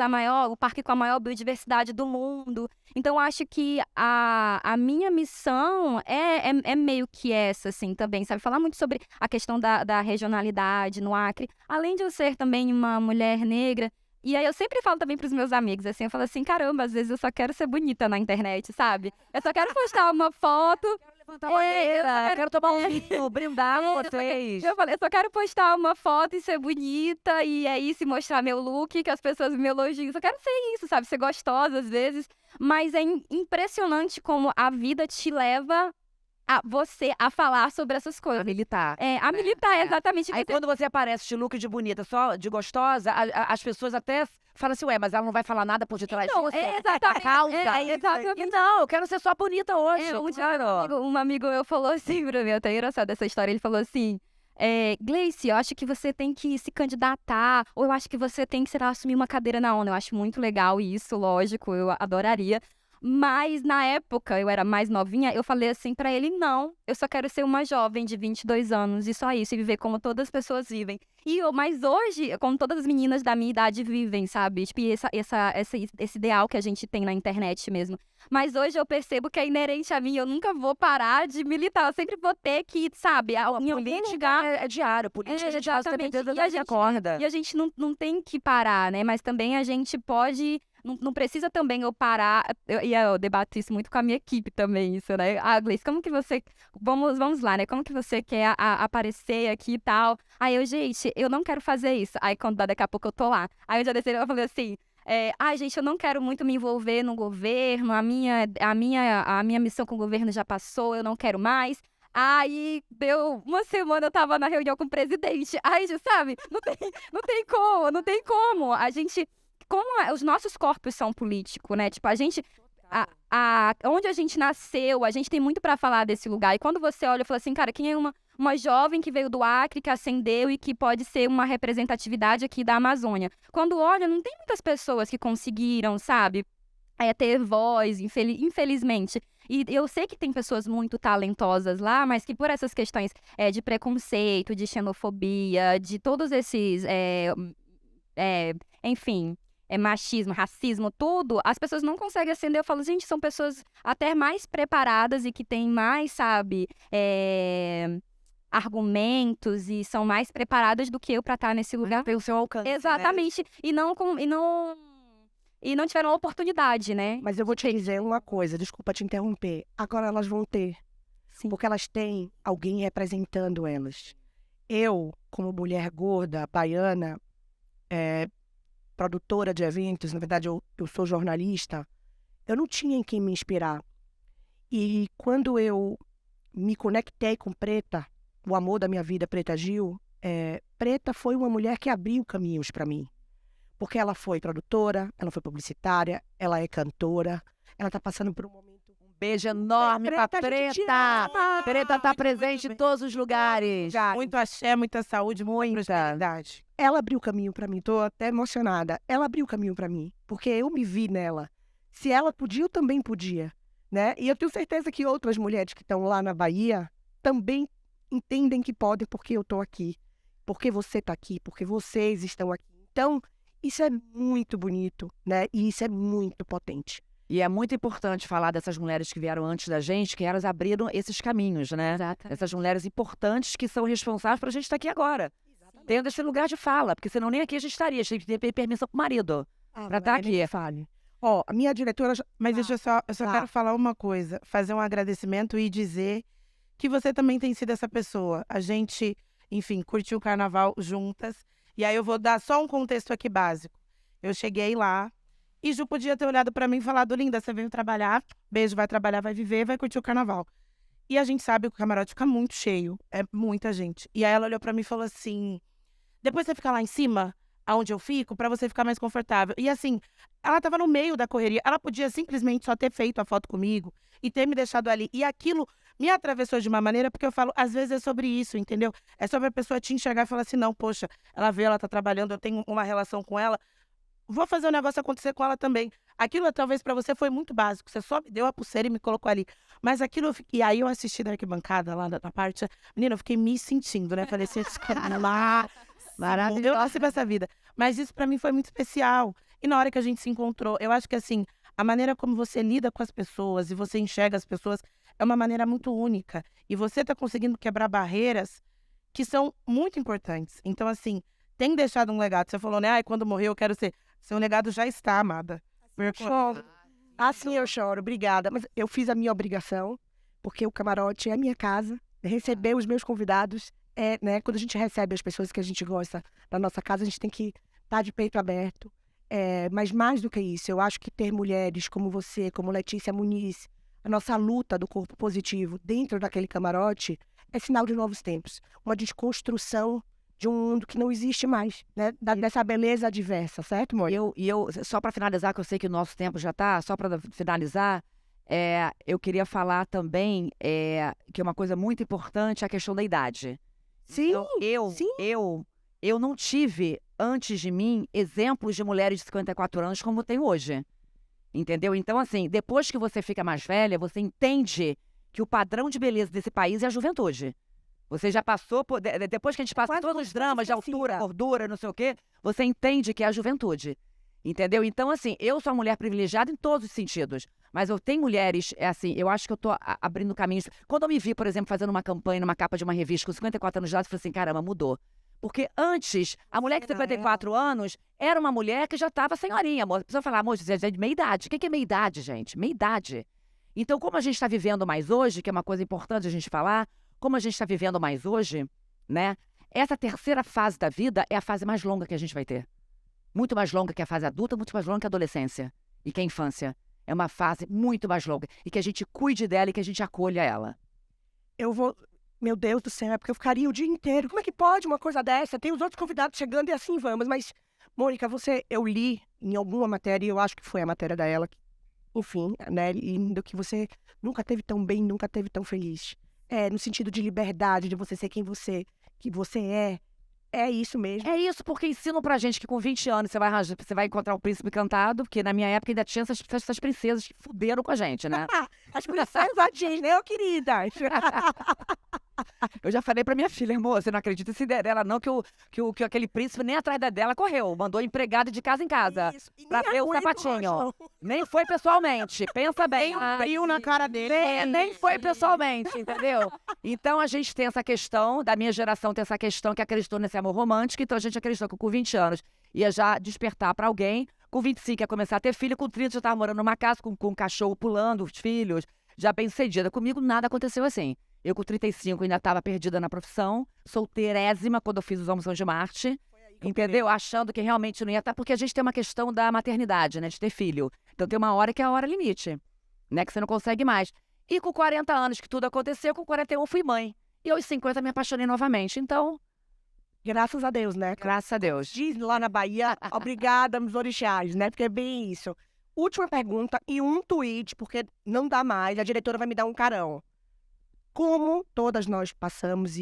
o parque com a maior biodiversidade do mundo. Então, acho que a minha missão é meio que essa, assim, também, sabe? Falar muito sobre a questão da regionalidade no Acre, além de eu ser também uma mulher negra. E aí eu sempre falo também pros meus amigos, assim, eu falo assim, caramba, às vezes eu só quero ser bonita na internet, sabe? Eu só quero postar uma foto. Levantar a bandeira, quero tomar um vinho, brindar com vocês. Eu falei, eu só quero postar uma foto e ser bonita, e é isso, e mostrar meu look, que as pessoas me elogiem. Eu só quero ser isso, sabe? Ser gostosa às vezes. Mas é impressionante como a vida te leva você a falar sobre essas coisas. A militar. A militar, exatamente. Aí quando você aparece de look de bonita, só de gostosa, as pessoas até falam assim, ué, mas ela não vai falar nada por detrás disso? Exatamente. Exatamente. Não, eu quero ser só bonita hoje. Um amigo meu falou assim pra mim, até engraçado essa história, ele falou assim, Gleice, eu acho que você tem que se candidatar, ou eu acho que você tem que, sei lá, assumir uma cadeira na ONU. Eu acho muito legal isso, lógico, eu adoraria. Mas, na época, eu era mais novinha, eu falei assim pra ele, não, eu só quero ser uma jovem de 22 anos, e só isso, e viver como todas as pessoas vivem. Mas hoje, como todas as meninas da minha idade vivem, sabe? Tipo, esse ideal que a gente tem na internet mesmo. Mas hoje eu percebo que é inerente a mim, eu nunca vou parar de militar, eu sempre vou ter que, sabe, a política é diário, política a gente faz dependendo da gente acorda. E a gente não tem que parar, né? Mas também a gente pode não precisa também eu parar. Eu debato isso muito com a minha equipe também, isso, né? Ah, Gleice, como que você. Vamos lá, né? Como que você quer aparecer aqui e tal? Aí eu, gente, eu não quero fazer isso. Aí quando daqui a pouco eu tô lá. Aí eu já desci, eu falei assim. Gente, eu não quero muito me envolver no governo, a minha missão com o governo já passou, eu não quero mais. Aí, deu uma semana, eu tava na reunião com o presidente. Aí, sabe, não tem como. A gente, os nossos corpos são políticos, né? Tipo, a gente, onde a gente nasceu, a gente tem muito pra falar desse lugar. E quando você olha e fala assim, cara, quem é uma jovem que veio do Acre, que ascendeu e que pode ser uma representatividade aqui da Amazônia. Quando olha, não tem muitas pessoas que conseguiram, sabe, ter voz, infelizmente. E eu sei que tem pessoas muito talentosas lá, mas que por essas questões de preconceito, de xenofobia, de todos esses, enfim, machismo, racismo, tudo, as pessoas não conseguem ascender. Eu falo, gente, são pessoas até mais preparadas e que têm mais, sabe, argumentos e são mais preparadas do que eu para estar nesse lugar. Tem o seu alcance. Exatamente. Né? E não tiveram oportunidade, né? Mas eu vou te dizer uma coisa, desculpa te interromper. Agora elas vão ter. Sim. Porque elas têm alguém representando elas. Eu, como mulher gorda, baiana, produtora de eventos, na verdade eu sou jornalista, eu não tinha em quem me inspirar. E quando eu me conectei com Preta, o amor da minha vida, Preta Gil, Preta foi uma mulher que abriu caminhos para mim. Porque ela foi produtora, ela foi publicitária, ela é cantora, ela está passando por um momento... Um beijo enorme pra Preta. Preta tá presente em todos os lugares. Muito axé, muita saúde, muita prosperidade. Ela abriu caminho para mim, tô até emocionada. Ela abriu caminho para mim, porque eu me vi nela. Se ela podia, eu também podia, né? E eu tenho certeza que outras mulheres que estão lá na Bahia também entendem que podem, porque eu tô aqui, porque você tá aqui, porque vocês estão aqui. Então, isso é muito bonito, né? E isso é muito potente. E é muito importante falar dessas mulheres que vieram antes da gente, que elas abriram esses caminhos, né? Exato. Essas mulheres importantes que são responsáveis pra gente estar aqui agora. Tendo esse lugar de fala, porque senão nem aqui a gente estaria. A gente tem que ter permissão pro marido pra estar aqui. Fale. Ó, a minha diretora... Mas deixa eu só quero falar uma coisa, fazer um agradecimento e dizer que você também tem sido essa pessoa. A gente, enfim, curtiu o carnaval juntas. E aí eu vou dar só um contexto aqui básico. Eu cheguei lá e Ju podia ter olhado pra mim e falado, linda, você veio trabalhar, beijo, vai trabalhar, vai viver, vai curtir o carnaval. E a gente sabe que o camarote fica muito cheio, é muita gente. E aí ela olhou pra mim e falou assim, depois você fica lá em cima, aonde eu fico, pra você ficar mais confortável. E assim, ela tava no meio da correria, ela podia simplesmente só ter feito a foto comigo e ter me deixado ali. E aquilo me atravessou de uma maneira, porque eu falo, às vezes é sobre isso, entendeu? É sobre a pessoa te enxergar e falar assim, não, poxa, ela veio, ela tá trabalhando, eu tenho uma relação com ela, vou fazer o negócio acontecer com ela também. Aquilo talvez pra você foi muito básico, você só me deu a pulseira e me colocou ali. Mas aquilo, e aí eu assisti da arquibancada lá na parte, menina, eu fiquei me sentindo, né? Falei assim, esse cara lá, maravilhoso, eu nasci pra essa vida. Mas isso pra mim foi muito especial. E na hora que a gente se encontrou, eu acho que assim, a maneira como você lida com as pessoas e você enxerga as pessoas é uma maneira muito única. E você tá conseguindo quebrar barreiras que são muito importantes. Então, assim, tem deixado um legado. Você falou, né? Ai, quando morrer eu quero ser. Seu legado já está, amada. Choro. Assim eu choro, obrigada. Mas eu fiz a minha obrigação, porque o camarote é a minha casa. Receber os meus convidados né? Quando a gente recebe as pessoas que a gente gosta na nossa casa, a gente tem que estar de peito aberto. Mas mais do que isso, eu acho que ter mulheres como você, como Letícia Muniz, a nossa luta do corpo positivo dentro daquele camarote é sinal de novos tempos. Uma desconstrução de um mundo que não existe mais, né? Dessa beleza diversa, certo, amor? E eu só para finalizar, que eu sei que o nosso tempo já tá, só para finalizar, eu queria falar também que é uma coisa muito importante, a questão da idade. Sim, Então, eu não tive, antes de mim, exemplos de mulheres de 54 anos como tem hoje. Entendeu? Então, assim, depois que você fica mais velha, você entende que o padrão de beleza desse país é a juventude. Você já passou por... Depois que a gente passa todos os dramas de altura, gordura, não sei o quê, você entende que é a juventude. Entendeu? Então, assim, eu sou uma mulher privilegiada em todos os sentidos. Mas eu tenho mulheres, assim, eu acho que eu tô abrindo caminhos. Quando eu me vi, por exemplo, fazendo uma campanha numa capa de uma revista com 54 anos de idade, eu falei assim, caramba, mudou. Porque antes, a mulher de 54 anos era uma mulher que já estava senhorinha. A pessoa fala, amor, você é de meia idade. O que é meia idade, gente? Meia idade. Então, como a gente está vivendo mais hoje, que é uma coisa importante a gente falar, como a gente está vivendo mais hoje, né? Essa terceira fase da vida é a fase mais longa que a gente vai ter. Muito mais longa que a fase adulta, muito mais longa que a adolescência e que a infância. É uma fase muito mais longa. E que a gente cuide dela e que a gente acolha ela. Eu vou... Meu Deus do céu, é porque eu ficaria o dia inteiro. Como é que pode uma coisa dessa? Tem os outros convidados chegando e assim vamos. Mas, Mônica, eu li em alguma matéria, e eu acho que foi a matéria da ela, enfim, né, lindo, que você nunca teve tão bem, nunca teve tão feliz. No sentido de liberdade, de você ser quem que você é. É isso mesmo. É isso, porque ensinam pra gente que com 20 anos você vai encontrar um príncipe encantado, porque na minha época ainda tinha essas princesas que fuderam com a gente, né? As princesas da Disney, ô querida. Eu já falei pra minha filha, amor, você não acredita em Cinderela não, que aquele príncipe nem atrás dela correu. Mandou empregada de casa em casa. Isso. E Pra nem ver o aguento sapatinho. mais, não. Nem foi pessoalmente, pensa bem. Frio na cara dele. Nem foi pessoalmente, entendeu? Então a gente tem essa questão, da minha geração tem essa questão que acreditou nesse amor romântico, então a gente acreditou que com 20 anos ia já despertar pra alguém, com 25 ia começar a ter filho, com 30 já tava morando numa casa com um cachorro pulando, os filhos, já bem cedida. Comigo nada aconteceu assim. Eu com 35 ainda estava perdida na profissão, solteirésima quando eu fiz os Homens São de Marte, entendeu? Achando que realmente não ia estar, porque a gente tem uma questão da maternidade, né, de ter filho. Então tem uma hora que é a hora limite, né, que você não consegue mais. E com 40 anos que tudo aconteceu, com 41 fui mãe. E aos 50 me apaixonei novamente. Então, Graças a Deus, né? graças a Deus. Diz lá na Bahia, obrigada, meus orixás, né? Porque é bem isso. Última pergunta e um tweet, porque não dá mais, a diretora vai me dar um carão. Como todas nós passamos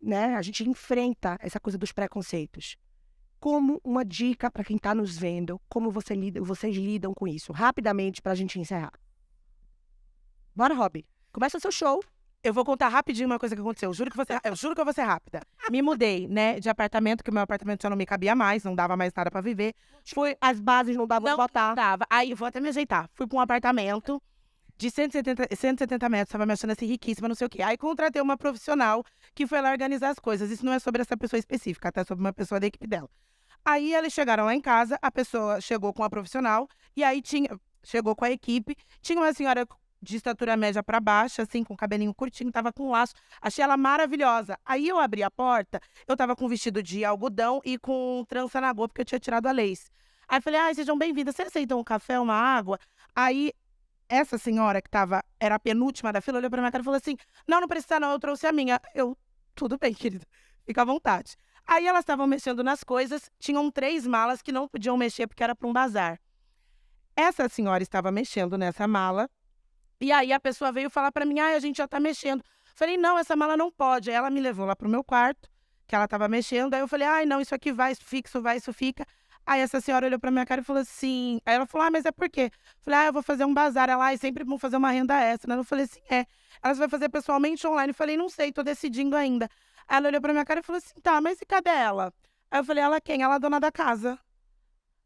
né, a gente enfrenta essa coisa dos preconceitos. Como uma dica para quem está nos vendo, como vocês lidam com isso? Rapidamente, para a gente encerrar. Bora, Rob. Começa o seu show. Eu vou contar rapidinho uma coisa que aconteceu. Eu juro que eu vou ser rápida. Me mudei, né, de apartamento, que o meu apartamento já não me cabia mais, não dava mais nada pra viver. As bases não davam pra botar. Dava. Aí, vou até me ajeitar. Fui pra um apartamento de 170 metros, tava me achando assim riquíssima, não sei o quê. Aí contratei uma profissional que foi lá organizar as coisas. Isso não é sobre essa pessoa específica, tá? É sobre uma pessoa da equipe dela. Aí eles chegaram lá em casa, a pessoa chegou com a profissional, e aí chegou com a equipe, tinha uma senhora de estatura média pra baixa, assim, com cabelinho curtinho, tava com um laço. Achei ela maravilhosa. Aí eu abri a porta, eu tava com um vestido de algodão e com trança na boca, porque eu tinha tirado a lace. Aí falei, sejam bem-vindas, vocês aceitam um café, uma água? Aí essa senhora que era a penúltima da fila, olhou pra minha cara e falou assim, não precisa não, eu trouxe a minha. Tudo bem, querida, fica à vontade. Aí elas estavam mexendo nas coisas, tinham 3 malas que não podiam mexer porque era para um bazar. Essa senhora estava mexendo nessa mala, e aí a pessoa veio falar para mim, a gente já tá mexendo. Falei, não, essa mala não pode. Aí ela me levou lá pro meu quarto, que ela estava mexendo, aí eu falei, não, isso aqui vai, isso fica, isso vai, isso fica. Aí essa senhora olhou pra minha cara e falou assim... Aí ela falou, mas é por quê? Falei, eu vou fazer um bazar. Ela, sempre vão fazer uma renda extra. Eu falei assim, Ela vai fazer pessoalmente online? Eu falei, não sei, tô decidindo ainda. Aí ela olhou pra minha cara e falou assim, tá, mas e cadê ela? Aí eu falei, ela quem? Ela é a dona da casa.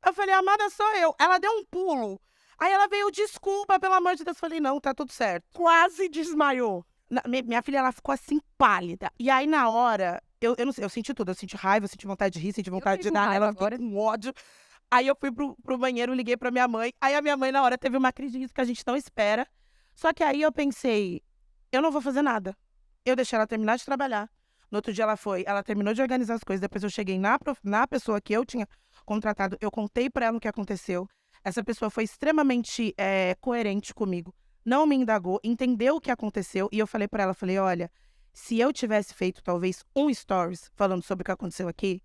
Eu falei, amada, sou eu. Ela deu um pulo. Aí ela veio, desculpa, pelo amor de Deus. Eu falei, não, tá tudo certo. Quase desmaiou. Minha filha, ela ficou assim, pálida. E aí, na hora... Eu não sei, eu senti tudo. Eu senti raiva, eu senti vontade de rir, senti vontade de dar. Ela ficou com ódio. Aí eu fui pro banheiro, liguei pra minha mãe. Aí a minha mãe, na hora, teve uma crise de riso que a gente não espera. Só que aí eu pensei, eu não vou fazer nada. Eu deixei ela terminar de trabalhar. No outro dia ela terminou de organizar as coisas. Depois eu cheguei na pessoa que eu tinha contratado. Eu contei pra ela o que aconteceu. Essa pessoa foi extremamente coerente comigo. Não me indagou, entendeu o que aconteceu. E eu falei pra ela, olha... Se eu tivesse feito, talvez, um stories falando sobre o que aconteceu aqui,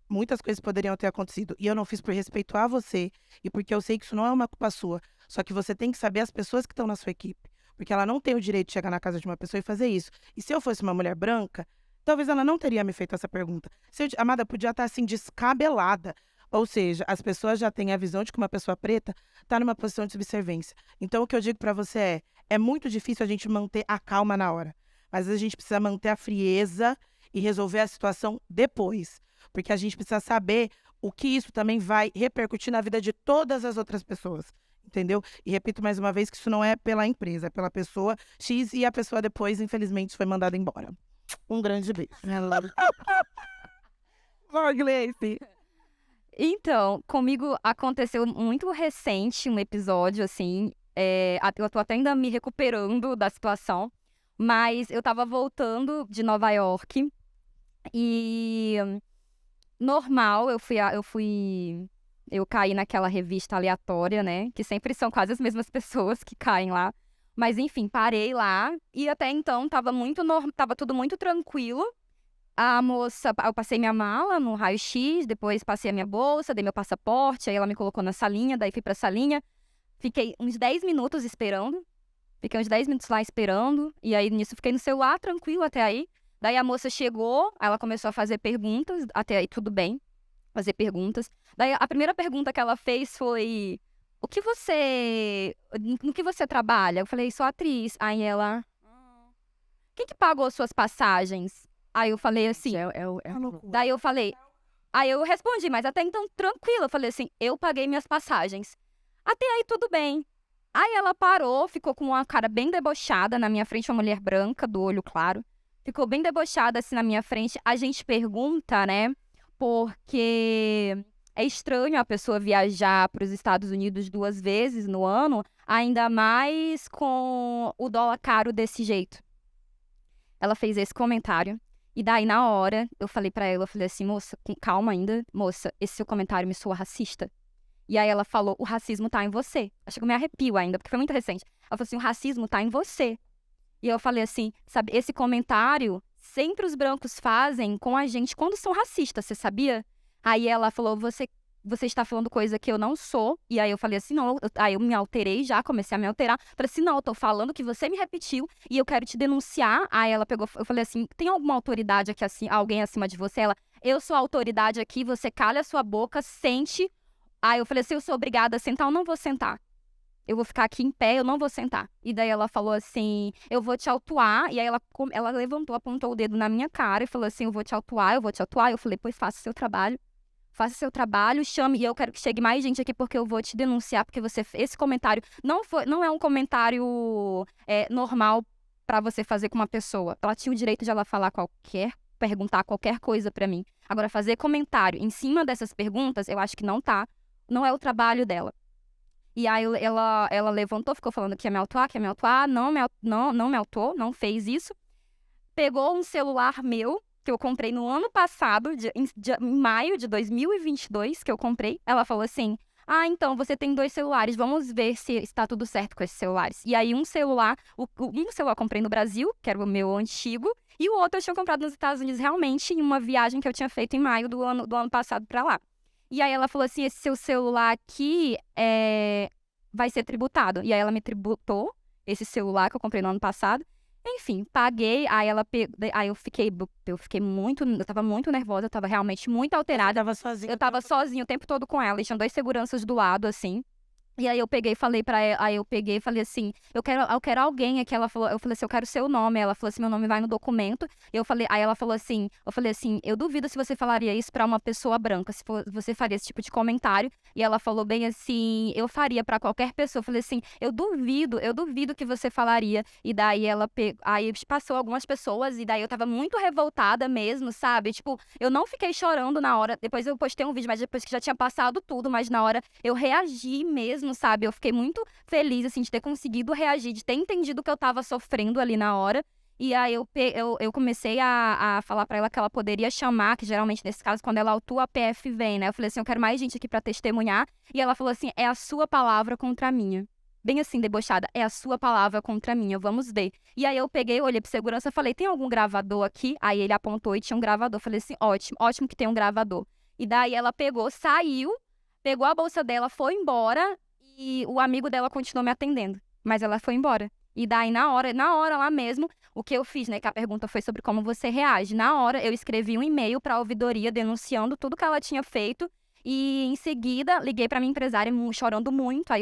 muitas coisas poderiam ter acontecido. E eu não fiz por respeito a você e porque eu sei que isso não é uma culpa sua. Só que você tem que saber as pessoas que estão na sua equipe. Porque ela não tem o direito de chegar na casa de uma pessoa e fazer isso. E se eu fosse uma mulher branca, talvez ela não teria me feito essa pergunta. Amada, podia estar assim, descabelada. Ou seja, as pessoas já têm a visão de que uma pessoa preta está numa posição de subserviência. Então, o que eu digo para você é muito difícil a gente manter a calma na hora. Mas a gente precisa manter a frieza e resolver a situação depois. Porque a gente precisa saber o que isso também vai repercutir na vida de todas as outras pessoas. Entendeu? E repito mais uma vez que isso não é pela empresa, é pela pessoa X e a pessoa depois, infelizmente, foi mandada embora. Um grande beijo. Bom, Gleice. Então, comigo aconteceu muito recente um episódio, assim. Eu tô até ainda me recuperando da situação. Mas eu tava voltando de Nova York. E normal, eu caí naquela revista aleatória, né? Que sempre são quase as mesmas pessoas que caem lá. Mas enfim, parei lá e até então tava tudo muito tranquilo. A moça, eu passei minha mala no raio-x, depois passei a minha bolsa, dei meu passaporte, aí ela me colocou na salinha, daí fui pra salinha. Fiquei uns 10 minutos esperando. Fiquei uns 10 minutos lá esperando. E aí, nisso, fiquei no celular, tranquilo até aí. Daí a moça chegou, ela começou a fazer perguntas. Até aí, tudo bem. Fazer perguntas. Daí, a primeira pergunta que ela fez foi... No que você trabalha? Eu falei, sou atriz. Aí ela... Quem que pagou suas passagens? Aí eu falei assim... Daí eu falei... Aí eu respondi, mas até então, tranquila. Eu falei assim, eu paguei minhas passagens. Até aí, tudo bem. Aí ela parou, ficou com uma cara bem debochada na minha frente, uma mulher branca, do olho claro. Ficou bem debochada assim na minha frente. A gente pergunta, né? Porque é estranho a pessoa viajar para os Estados Unidos 2 vezes no ano, ainda mais com o dólar caro desse jeito. Ela fez esse comentário. E daí, na hora, eu falei pra ela, eu falei assim, moça, com calma ainda, moça, esse seu comentário me soa racista. E aí ela falou, o racismo tá em você. Acho que eu me arrepio ainda, porque foi muito recente. Ela falou assim, o racismo tá em você. E eu falei assim, sabe, esse comentário sempre os brancos fazem com a gente quando são racistas, você sabia? Aí ela falou, você está falando coisa que eu não sou. E aí eu falei assim, não. Aí eu me alterei já, comecei a me alterar. Falei assim, não, eu tô falando que você me repetiu e eu quero te denunciar. Aí ela pegou, eu falei assim, tem alguma autoridade aqui, assim, alguém acima de você? Ela, eu sou a autoridade aqui, você calha a sua boca, sente. Aí eu falei assim, eu sou obrigada a sentar, eu não vou sentar. Eu vou ficar aqui em pé, eu não vou sentar. E daí ela falou assim, eu vou te autuar. E aí ela levantou, apontou o dedo na minha cara e falou assim, eu vou te autuar, eu vou te autuar. Eu falei, pois faça seu trabalho. Faça seu trabalho, chame, e eu quero que chegue mais gente aqui porque eu vou te denunciar, porque esse comentário não é um comentário normal pra você fazer com uma pessoa. Ela tinha o direito de ela falar perguntar qualquer coisa pra mim. Agora, fazer comentário em cima dessas perguntas, eu acho que não é o trabalho dela. E aí ela levantou, ficou falando que ia me autuar, não me autuou, não fez isso. Pegou um celular meu, que eu comprei no ano passado, em maio de 2022, que eu comprei. Ela falou assim, então, você tem 2 celulares, vamos ver se está tudo certo com esses celulares. E aí, um celular eu comprei no Brasil, que era o meu antigo, e o outro eu tinha comprado nos Estados Unidos, realmente, em uma viagem que eu tinha feito em maio do ano passado para lá. E aí, ela falou assim, esse seu celular aqui vai ser tributado. E aí, ela me tributou esse celular que eu comprei no ano passado. Enfim, paguei, aí eu fiquei muito, eu tava muito nervosa, eu tava realmente muito alterada. Você tava sozinha? Eu tava sozinha o tempo todo com ela, e tinham 2 seguranças do lado, assim. E aí eu peguei e falei pra ela, e falei assim, eu quero alguém aqui. Eu falei assim, eu quero seu nome. Ela falou assim, meu nome vai no documento. Aí ela falou assim, eu falei assim, eu duvido se você falaria isso pra uma pessoa branca, se você faria esse tipo de comentário. E ela falou bem assim, eu faria pra qualquer pessoa. Eu falei assim, eu duvido que você falaria. E daí aí passou algumas pessoas, e daí eu tava muito revoltada mesmo, sabe? Tipo, eu não fiquei chorando na hora, depois eu postei um vídeo, mas depois que já tinha passado tudo, mas na hora eu reagi mesmo, sabe? Eu fiquei muito feliz, assim, de ter conseguido reagir, de ter entendido o que eu tava sofrendo ali na hora. E aí eu comecei a falar pra ela que ela poderia chamar, que geralmente nesse caso, quando ela autua, a PF vem, né? Eu falei assim, eu quero mais gente aqui pra testemunhar. E ela falou assim, é a sua palavra contra a minha. Bem assim, debochada, é a sua palavra contra a minha, vamos ver. E aí eu peguei, olhei pro segurança, falei, tem algum gravador aqui? Aí ele apontou e tinha um gravador. Eu falei assim, ótimo que tem um gravador. E daí ela pegou, saiu, pegou a bolsa dela, foi embora. E o amigo dela continuou me atendendo. Mas ela foi embora. E daí, na hora lá mesmo, o que eu fiz, né? Que a pergunta foi sobre como você reage. Na hora, eu escrevi um e-mail para a ouvidoria denunciando tudo que ela tinha feito. E em seguida, liguei pra minha empresária chorando muito. Aí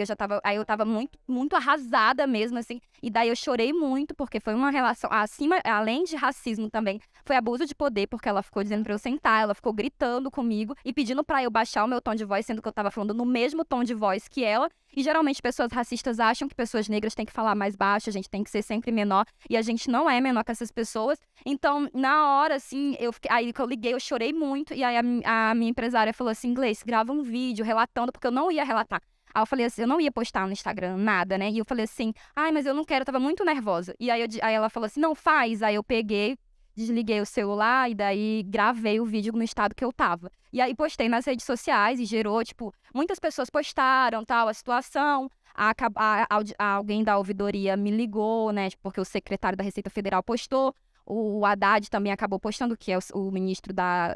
eu tava muito, muito arrasada mesmo, assim. E daí eu chorei muito, porque foi uma relação acima, além de racismo também, foi abuso de poder, porque ela ficou dizendo pra eu sentar, ela ficou gritando comigo e pedindo pra eu baixar o meu tom de voz, sendo que eu tava falando no mesmo tom de voz que ela. E geralmente pessoas racistas acham que pessoas negras têm que falar mais baixo, a gente tem que ser sempre menor, e a gente não é menor que essas pessoas. Então, na hora, assim, aí que eu liguei, eu chorei muito, e aí a minha empresária falou assim, Gleice, grava um vídeo relatando, porque eu não ia relatar. Aí eu falei assim, eu não ia postar no Instagram nada, né? E eu falei assim, ai, mas eu não quero, eu tava muito nervosa. E aí, aí ela falou assim, não, faz. Aí eu peguei, desliguei o celular e daí gravei o vídeo no estado que eu tava. E aí postei nas redes sociais e gerou, tipo, muitas pessoas postaram, tal, a situação. Alguém da ouvidoria me ligou, né, tipo, porque o secretário da Receita Federal postou. O Haddad também acabou postando, que é o ministro da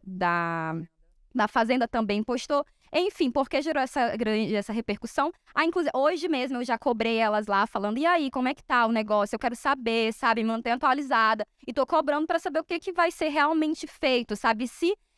Fazenda também postou. Enfim, porque gerou essa repercussão. Inclusive, hoje mesmo eu já cobrei elas lá, falando, e aí, como é que tá o negócio? Eu quero saber, sabe, manter atualizada. E tô cobrando para saber o que vai ser realmente feito, sabe?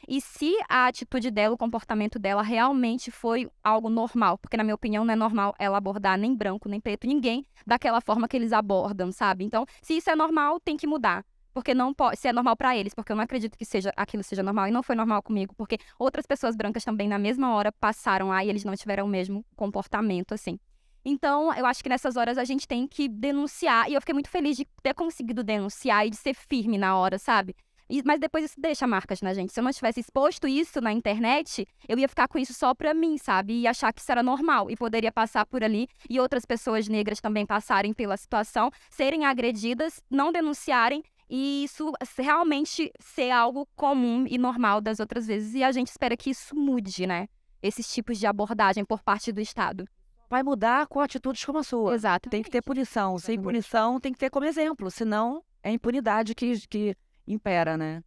E se a atitude dela, o comportamento dela realmente foi algo normal. Porque, na minha opinião, não é normal ela abordar nem branco, nem preto, ninguém daquela forma que eles abordam, sabe? Então, se isso é normal, tem que mudar. Porque não pode, se é normal pra eles, porque eu não acredito que aquilo seja normal e não foi normal comigo, porque outras pessoas brancas também na mesma hora passaram lá e eles não tiveram o mesmo comportamento, assim. Então, eu acho que nessas horas a gente tem que denunciar, e eu fiquei muito feliz de ter conseguido denunciar e de ser firme na hora, sabe? Mas depois isso deixa marcas na gente. Se eu não tivesse exposto isso na internet, eu ia ficar com isso só pra mim, sabe? E achar que isso era normal. E poderia passar por ali e outras pessoas negras também passarem pela situação, serem agredidas, não denunciarem, e isso realmente ser algo comum e normal das outras vezes. E a gente espera que isso mude, né? Esses tipos de abordagem por parte do Estado. Vai mudar com atitudes como a sua. Exato. Tem que ter punição. Sem punição, tem que ter como exemplo. Senão, é a impunidade que impera, né?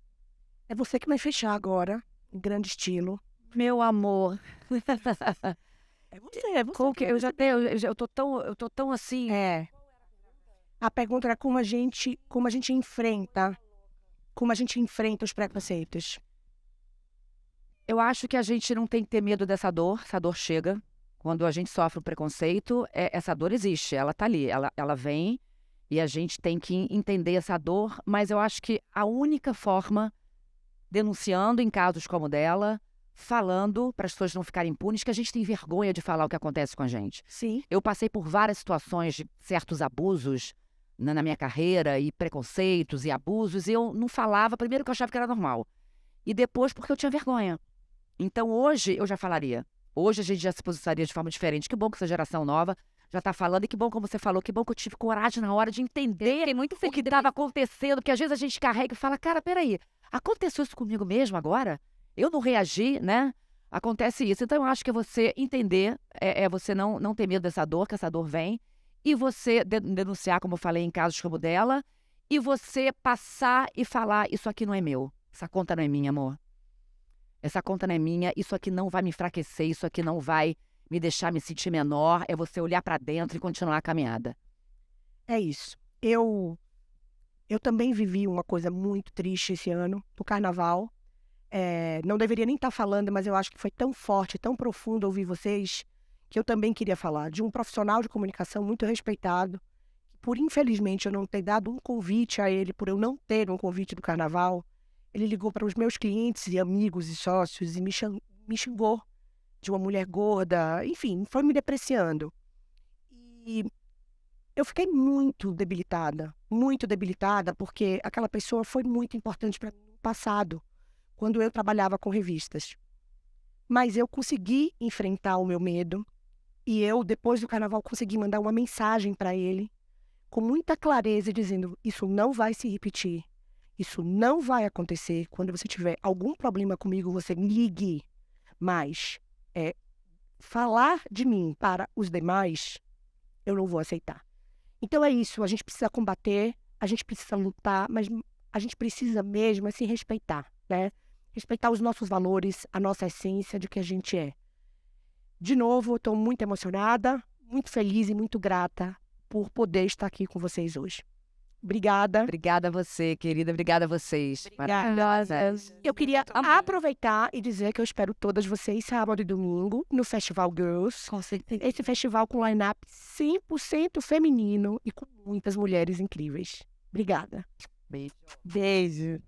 É você que vai fechar agora, em grande estilo. Meu amor. É você. Como que eu já tenho, eu tô tão assim. A pergunta era como a gente enfrenta os preconceitos. Eu acho que a gente não tem que ter medo dessa dor. Essa dor chega. Quando a gente sofre o preconceito, essa dor existe. Ela tá ali. Ela vem e a gente tem que entender essa dor. Mas eu acho que a única forma, denunciando em casos como o dela, falando para as pessoas não ficarem impunes, que a gente tem vergonha de falar o que acontece com a gente. Sim. Eu passei por várias situações de certos abusos na minha carreira, e preconceitos e abusos, e eu não falava, primeiro que eu achava que era normal, e depois porque eu tinha vergonha. Então hoje eu já falaria. Hoje a gente já se posicionaria de forma diferente. Que bom que essa geração nova já está falando, e que bom, como você falou, que bom que eu tive coragem na hora de entender o que estava acontecendo, porque às vezes a gente carrega e fala, cara, peraí, aconteceu isso comigo mesmo agora? Eu não reagi, né? Acontece isso. Então eu acho que é você entender, você não ter medo dessa dor, que essa dor vem, e você denunciar, como eu falei, em casos como o dela, e você passar e falar, isso aqui não é meu, essa conta não é minha, amor. Essa conta não é minha, isso aqui não vai me enfraquecer, isso aqui não vai me deixar me sentir menor, é você olhar pra dentro e continuar a caminhada. É isso. Eu também vivi uma coisa muito triste esse ano, do carnaval. Não deveria nem estar falando, mas eu acho que foi tão forte, tão profundo ouvir vocês, que eu também queria falar de um profissional de comunicação muito respeitado, que por infelizmente eu não ter dado um convite a ele, por eu não ter um convite do carnaval, ele ligou para os meus clientes e amigos e sócios e me xingou de uma mulher gorda, enfim, foi me depreciando. E eu fiquei muito debilitada, porque aquela pessoa foi muito importante para mim no passado, quando eu trabalhava com revistas. Mas eu consegui enfrentar o meu medo, e eu, depois do carnaval, consegui mandar uma mensagem para ele, com muita clareza, dizendo, isso não vai se repetir, isso não vai acontecer. Quando você tiver algum problema comigo, você me ligue. Mas falar de mim para os demais, eu não vou aceitar. Então é isso, a gente precisa combater, a gente precisa lutar, mas a gente precisa mesmo se respeitar, né? Respeitar os nossos valores, a nossa essência de que a gente é. De novo, estou muito emocionada, muito feliz e muito grata por poder estar aqui com vocês hoje. Obrigada. Obrigada a você, querida. Obrigada a vocês. Obrigada. Eu queria aproveitar e dizer que eu espero todas vocês sábado e domingo no Festival Girls. Com certeza. Esse festival com line-up 100% feminino e com muitas mulheres incríveis. Obrigada. Beijo. Beijo.